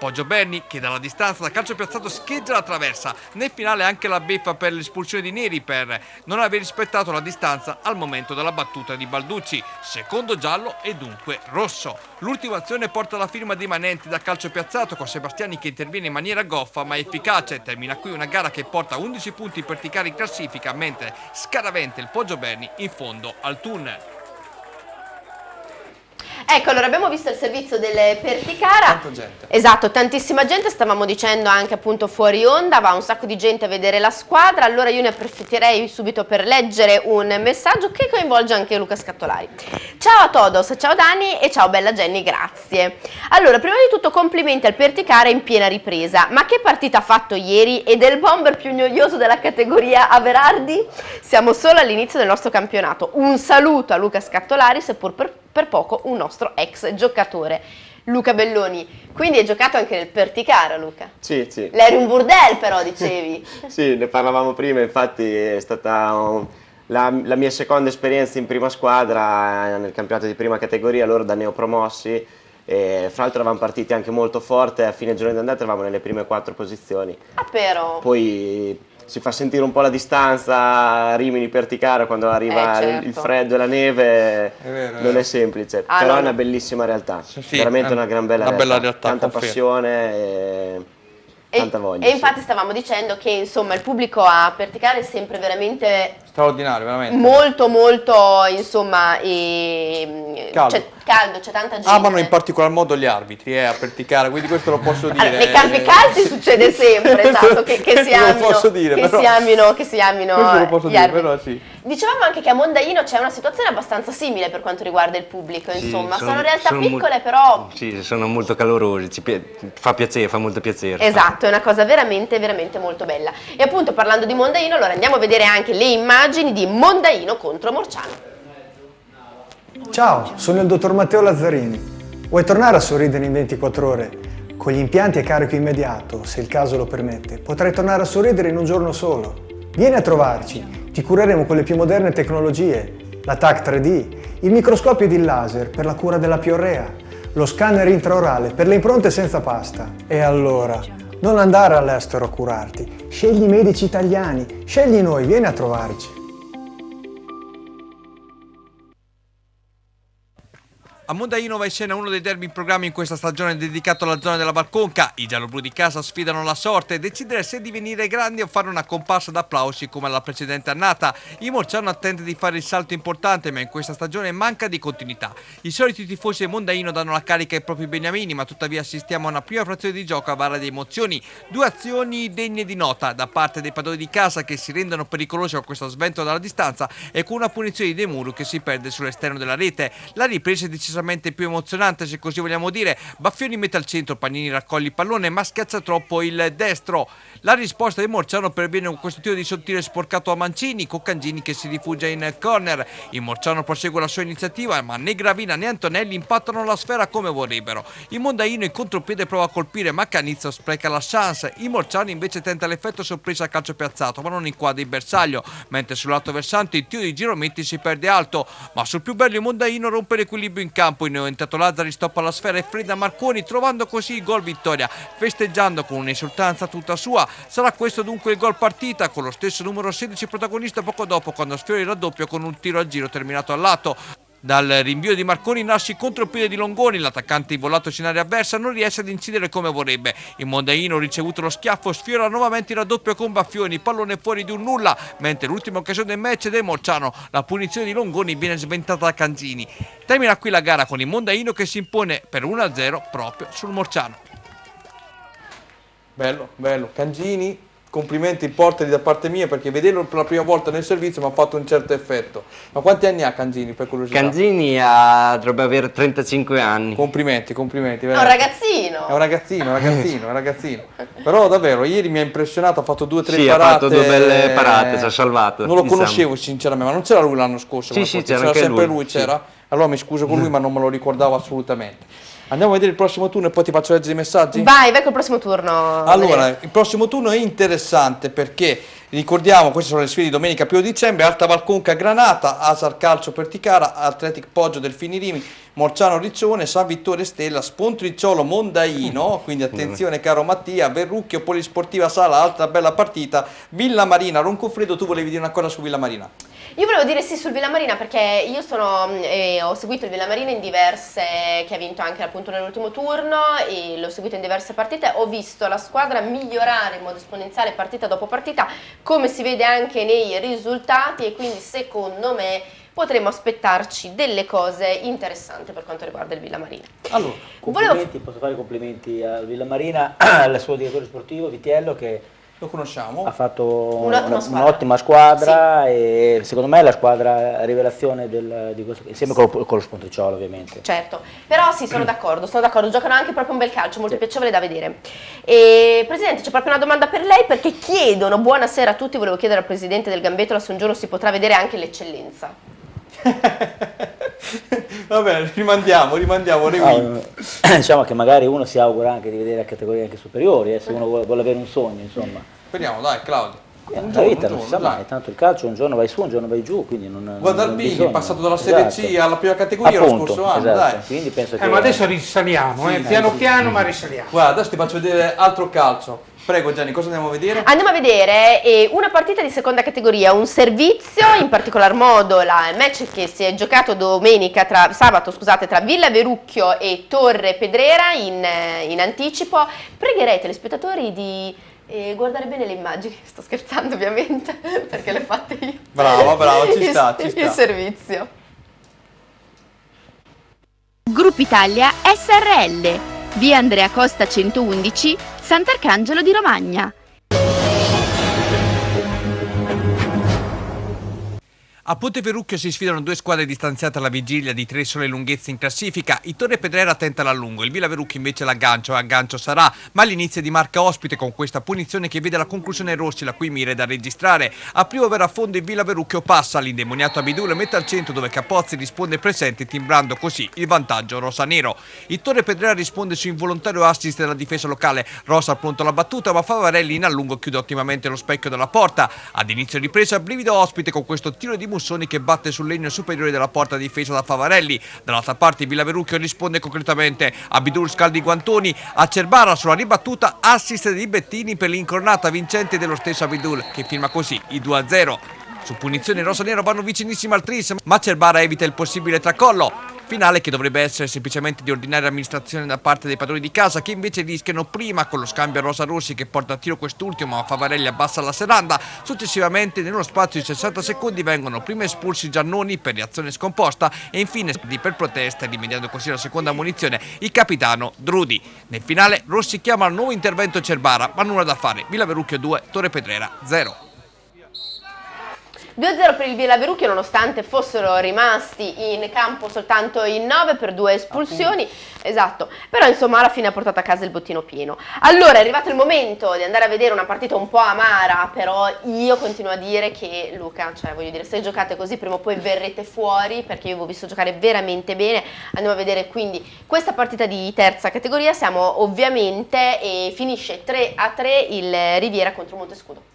Poggio Berni che dalla distanza da calcio piazzato scheggia la traversa. Nel finale anche la beffa per l'espulsione di Neri per non aver rispettato la distanza al momento della battuta di Balducci. Secondo giallo e dunque rosso. L'ultima azione porta la firma di Manenti da calcio piazzato con Sebastiani che interviene in maniera goffa ma efficace. Termina qui una gara che porta 11 punti per Perticara in classifica, mentre scaravente il Poggio Berni in fondo al tunnel. Ecco, allora abbiamo visto il servizio del Perticara. Tanta gente. Esatto, tantissima gente, stavamo dicendo anche appunto fuori onda, va un sacco di gente a vedere la squadra, allora io ne approfitterei subito per leggere un messaggio che coinvolge anche Luca Scattolari. Ciao a todos, ciao Dani e ciao bella Jenny, grazie. Allora, prima di tutto complimenti al Perticara in piena ripresa, ma che partita ha fatto ieri ed è il bomber più noioso della categoria Averardi? Siamo solo all'inizio del nostro campionato, un saluto a Luca Scattolari, seppur per poco un nostro ex giocatore. Luca Belloni, quindi hai giocato anche nel Perticara, Luca? Sì, sì. L'eri un burdel però, dicevi. Sì, ne parlavamo prima, infatti è stata la mia seconda esperienza in prima squadra nel campionato di prima categoria, loro da neopromossi, e fra l'altro eravamo partiti anche molto forte, a fine girone d'andata eravamo nelle prime 4 posizioni. Ah, però. Poi si fa sentire un po' la distanza Rimini-Perticara quando arriva certo. il freddo e la neve, non è semplice, però è una bellissima realtà, veramente una gran bella realtà, tanta confermo. passione e tanta voglia. E infatti stavamo dicendo che insomma il pubblico a Perticara è sempre veramente straordinario, veramente. molto insomma caldo, c'è tanta gente. Amano in particolar modo gli arbitri a Perticara, quindi questo lo posso dire. Allora, nei campi caldi succede sempre, esatto, che si amino, che si amino questo lo posso gli dire, arbitri. però sì. Dicevamo anche che a Mondaino c'è una situazione abbastanza simile per quanto riguarda il pubblico, insomma, sono realtà piccole però... Sì, sono molto calorosi, fa piacere, fa molto piacere. Esatto, è una cosa veramente molto bella. E appunto parlando di Mondaino, allora andiamo a vedere anche le immagini di Mondaino contro Morciano. Ciao, sono il dottor Matteo Lazzarini. Vuoi tornare a sorridere in 24 ore? Con gli impianti a carico immediato, se il caso lo permette, potrai tornare a sorridere in un giorno solo. Vieni a trovarci, ti cureremo con le più moderne tecnologie, la TAC 3D, il microscopio di laser per la cura della piorrea, lo scanner intraorale per le impronte senza pasta. E allora, non andare all'estero a curarti, scegli i medici italiani, scegli noi, vieni a trovarci. A Mondaino va in scena uno dei derby in programma in questa stagione dedicato alla zona della Valconca. I gialloblu di casa sfidano la sorte e decidere se divenire grandi o fare una comparsa d'applausi come alla precedente annata. Il Morciano attende di fare il salto importante, ma in questa stagione manca di continuità. I soliti tifosi del Mondaino danno la carica ai propri beniamini, ma tuttavia assistiamo a una prima frazione di gioco a varia di emozioni. 2 azioni degne di nota da parte dei padroni di casa che si rendono pericolosi con questo svento dalla distanza e con una punizione di De Muro che si perde sull'esterno della rete. La ripresa è decisamente più emozionante, se così vogliamo dire. Baffioni mette al centro, Pagnini raccoglie il pallone ma schiaccia troppo il destro. La risposta del Morciano perviene con questo tiro di sottile sporcato a Mancini, con Cangini che si rifugia in corner. Il Morciano prosegue la sua iniziativa, ma né Gravina né Antonelli impattano la sfera come vorrebbero. Il Mondaino in contropiede prova a colpire, ma Canizzo spreca la chance. Il Morciano invece tenta l'effetto sorpresa a calcio piazzato, ma non inquadra il bersaglio, mentre sul lato versante il tiro di Girometti si perde alto, ma sul più bello il Mondaino rompe l'equilibrio in campo. Il neoentrato Lazzari stoppa la sfera e frena Marconi, trovando così il gol vittoria, festeggiando con un'esultanza tutta sua. Sarà questo dunque il gol partita, con lo stesso numero 16 protagonista poco dopo, quando sfiora il raddoppio con un tiro al giro terminato al lato. Dal rinvio di Marconi nasce il contropiede di Longoni, l'attaccante involato in area avversa non riesce ad incidere come vorrebbe. Il Mondaino, ricevuto lo schiaffo, sfiora nuovamente il raddoppio con Baffioni, pallone fuori di un nulla, mentre l'ultima occasione del match è del Morciano. La punizione di Longoni viene sventata da Cangini. Termina qui la gara con il Mondaino che si impone per 1-0 proprio sul Morciano. Bello, Cangini, complimenti portali da parte mia, perché vederlo per la prima volta nel servizio mi ha fatto un certo effetto. Ma quanti anni ha Cangini, per curiosità? Cangini dovrebbe avere 35 anni. Complimenti. È un ragazzino. È un ragazzino. Però davvero, ieri mi ha impressionato, ha fatto 2 o 3 sì, parate. Ha fatto 2 belle parate, ci ha salvato. Non lo conoscevo sinceramente, ma non c'era lui l'anno scorso? Sì, c'era sempre lui, c'era? Allora mi scuso con lui, ma non me lo ricordavo assolutamente. Andiamo a vedere il prossimo turno e poi ti faccio leggere i messaggi? Vai col prossimo turno. Allora, il prossimo turno è interessante perché, ricordiamo, queste sono le sfide di domenica 1 dicembre, Alta Valconca Granata, Asar Calcio Perticara, Athletic Poggio Delfini Rimi, Morciano Riccione, San Vittore Stella, Spontricciolo Mondaino, quindi attenzione caro Mattia, Verrucchio Polisportiva Sala, altra bella partita, Villa Marina, Roncofredo. Tu volevi dire una cosa su Villa Marina? Io volevo dire sì sul Villamarina, perché io ho seguito il Villamarina in diverse, che ha vinto anche appunto nell'ultimo turno, e l'ho seguito in diverse partite, ho visto la squadra migliorare in modo esponenziale partita dopo partita, come si vede anche nei risultati, e quindi secondo me potremo aspettarci delle cose interessanti per quanto riguarda il Villamarina. Allora, posso fare i complimenti al Villamarina, al suo direttore sportivo Vitiello, che lo conosciamo, ha fatto un'ottima squadra, sì. E secondo me è la squadra rivelazione di questo, insieme con lo Spontriciolo ovviamente. Certo, però sì, sono d'accordo, giocano anche proprio un bel calcio, molto piacevole da vedere. E, Presidente, c'è proprio una domanda per lei, perché chiedono, buonasera a tutti, volevo chiedere al Presidente del Gambettola se un giorno si potrà vedere anche l'eccellenza. Vabbè, rimandiamo. Diciamo che magari uno si augura anche di vedere categorie anche superiori, se uno vuole avere un sogno, insomma. Speriamo, dai, Claudio. La vita non si sa mai, tanto il calcio un giorno vai su, un giorno vai giù, quindi non. Guarda Albini, è passato dalla Serie C alla prima categoria lo scorso anno, dai. Quindi penso ma adesso risaliamo, piano piano, ma risaliamo. Guarda, adesso ti faccio vedere altro calcio. Prego Gianni, cosa andiamo a vedere? Andiamo a vedere una partita di seconda categoria, un servizio, in particolar modo il match che si è giocato sabato tra Villa Verucchio e Torre Pedrera in anticipo. Pregherei i telespettatori di guardare bene le immagini, sto scherzando ovviamente, perché le ho fatte io. Bravo, ci sta. Il servizio. Gruppo Italia SRL, via Andrea Costa 111, Sant'Arcangelo di Romagna. A Ponte Verucchio si sfidano due squadre distanziate alla vigilia di 3 sole lunghezze in classifica. Il Torre Pedrera tenta l'allungo, il Villa Verucchio invece l'aggancio, aggancio sarà, ma l'inizio di marca ospite con questa punizione che vede la conclusione Rossi, la cui mira è da registrare. A primo ver a fondo il Villa Verucchio passa, l'indemoniato Abidul mette al centro dove Capozzi risponde presente, timbrando così il vantaggio rosanero. Il Torre Pedrera risponde su involontario assist della difesa locale, Rosa pronto alla battuta, ma Favarelli in allungo chiude ottimamente lo specchio della porta. Ad inizio ripresa brivido ospite con questo tiro di Mussoni che batte sul legno superiore della porta difesa da Favarelli. Dall'altra parte Villa Verucchio risponde concretamente, Abidul scaldi i guantoni, a Cerbara sulla ribattuta, assist di Bettini per l'incornata vincente dello stesso Abidul che firma così il 2-0. Su punizione rosanero vanno vicinissimi al tris, ma Cerbara evita il possibile tracollo. Finale che dovrebbe essere semplicemente di ordinaria amministrazione da parte dei padroni di casa, che invece rischiano prima con lo scambio a Rosa Rossi che porta a tiro quest'ultimo, ma Favarelli abbassa la serranda. Successivamente nello spazio di 60 secondi vengono prima espulsi Giannoni per reazione scomposta e infine per protesta, rimediando così la seconda munizione, il capitano Drudi. Nel finale Rossi chiama al nuovo intervento Cerbara, ma nulla da fare. Villa Verucchio 2, Torre Pedrera 0. 2-0 per il Villa Verucchio, nonostante fossero rimasti in campo soltanto in 9 per 2 espulsioni. Esatto, però insomma alla fine ha portato a casa il bottino pieno. Allora è arrivato il momento di andare a vedere una partita un po' amara, però io continuo a dire che Luca, se giocate così prima o poi verrete fuori, perché io vi ho visto giocare veramente bene. Andiamo a vedere quindi questa partita di terza categoria, siamo ovviamente e finisce 3-3 il Riviera contro Montescudo.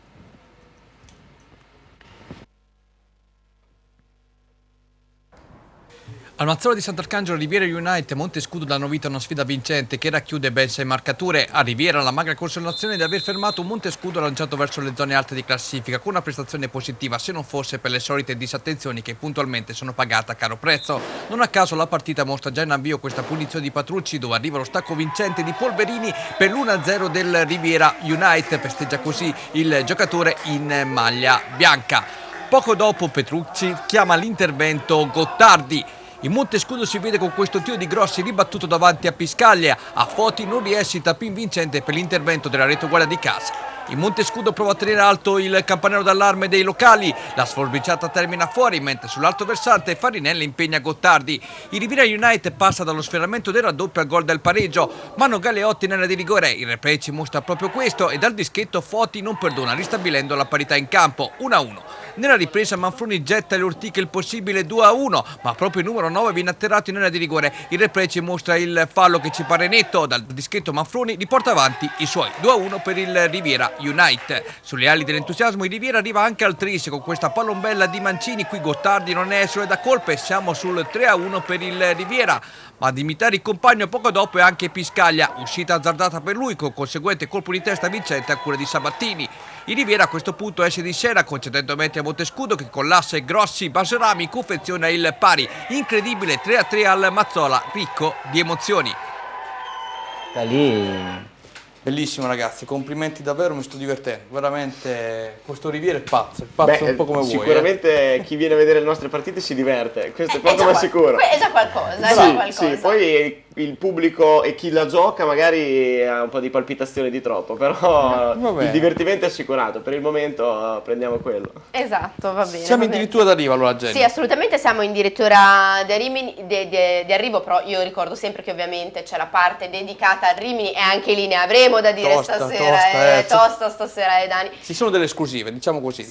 Al Mazzola di Sant'Arcangelo Riviera United Montescudo danno vita a una sfida vincente che racchiude ben 6 marcature. A Riviera la magra consolazione di aver fermato un Montescudo lanciato verso le zone alte di classifica con una prestazione positiva, se non fosse per le solite disattenzioni che puntualmente sono pagate a caro prezzo. Non a caso la partita mostra già in avvio questa punizione di Patrucci, dove arriva lo stacco vincente di Polverini per l'1-0 del Riviera United, festeggia così il giocatore in maglia bianca. Poco dopo Petrucci chiama l'intervento Gottardi. Il Montescudo si vede con questo tiro di Grossi ribattuto davanti a Piscaglia. A Foti non riesce più vincente per l'intervento della retroguardia di casa. Il Montescudo prova a tenere alto il campanello d'allarme dei locali. La sforbiciata termina fuori, mentre sull'alto versante Farinelli impegna Gottardi. Il Riviera United passa dallo sferramento del raddoppio al gol del pareggio. Mano Galeotti in area di rigore. Il replay ci mostra proprio questo e dal dischetto Foti non perdona, ristabilendo la parità in campo 1-1. Nella ripresa Manfroni getta alle ortiche il possibile 2-1, ma proprio il numero 9 viene atterrato in area di rigore. Il replay ci mostra il fallo che ci pare netto. Dal dischetto Manfroni riporta avanti i suoi 2-1 per il Riviera United. Sulle ali dell'entusiasmo il Riviera arriva anche al tris con questa pallombella di Mancini. Qui Gottardi non è esule da colpe, siamo sul 3-1 per il Riviera, ma ad imitare il compagno poco dopo è anche Piscaglia, uscita azzardata per lui con conseguente colpo di testa vincente a cura di Sabattini. Il Riviera a questo punto esce di scena concedendo mente a Montescudo che con l'asse Grossi Baserami confeziona il pari. Incredibile 3-3 al Mazzola, ricco di emozioni. Da lì Bellissimo ragazzi, complimenti davvero, mi sto divertendo, veramente questo Riviera è pazzo un po' come voi. Sicuramente chi viene a vedere le nostre partite si diverte, questo è poco ma sicuro. È già qualcosa, Sì, poi il pubblico e chi la gioca magari ha un po' di palpitazioni di troppo, però il divertimento è assicurato, per il momento prendiamo quello. Esatto, va bene. Siamo addirittura d'arrivo allora, Jenny. Sì, assolutamente siamo addirittura di arrivo, però io ricordo sempre che ovviamente c'è la parte dedicata a Rimini e anche lì ne avremo da dire stasera, tosta stasera Dani. Ci sono delle esclusive, diciamo così.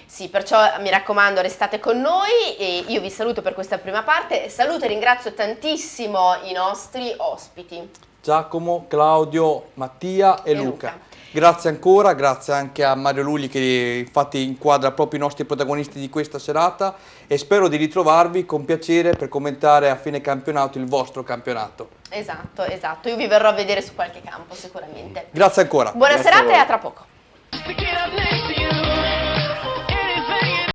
Sì, perciò mi raccomando restate con noi e io vi saluto per questa prima parte, saluto e ringrazio tantissimo i nostri ospiti. Giacomo, Claudio, Mattia e Luca. Grazie ancora, grazie anche a Mario Lulli che infatti inquadra proprio i nostri protagonisti di questa serata e spero di ritrovarvi con piacere per commentare a fine campionato il vostro campionato. Esatto, io vi verrò a vedere su qualche campo sicuramente. Grazie ancora. Buona serata e a tra poco.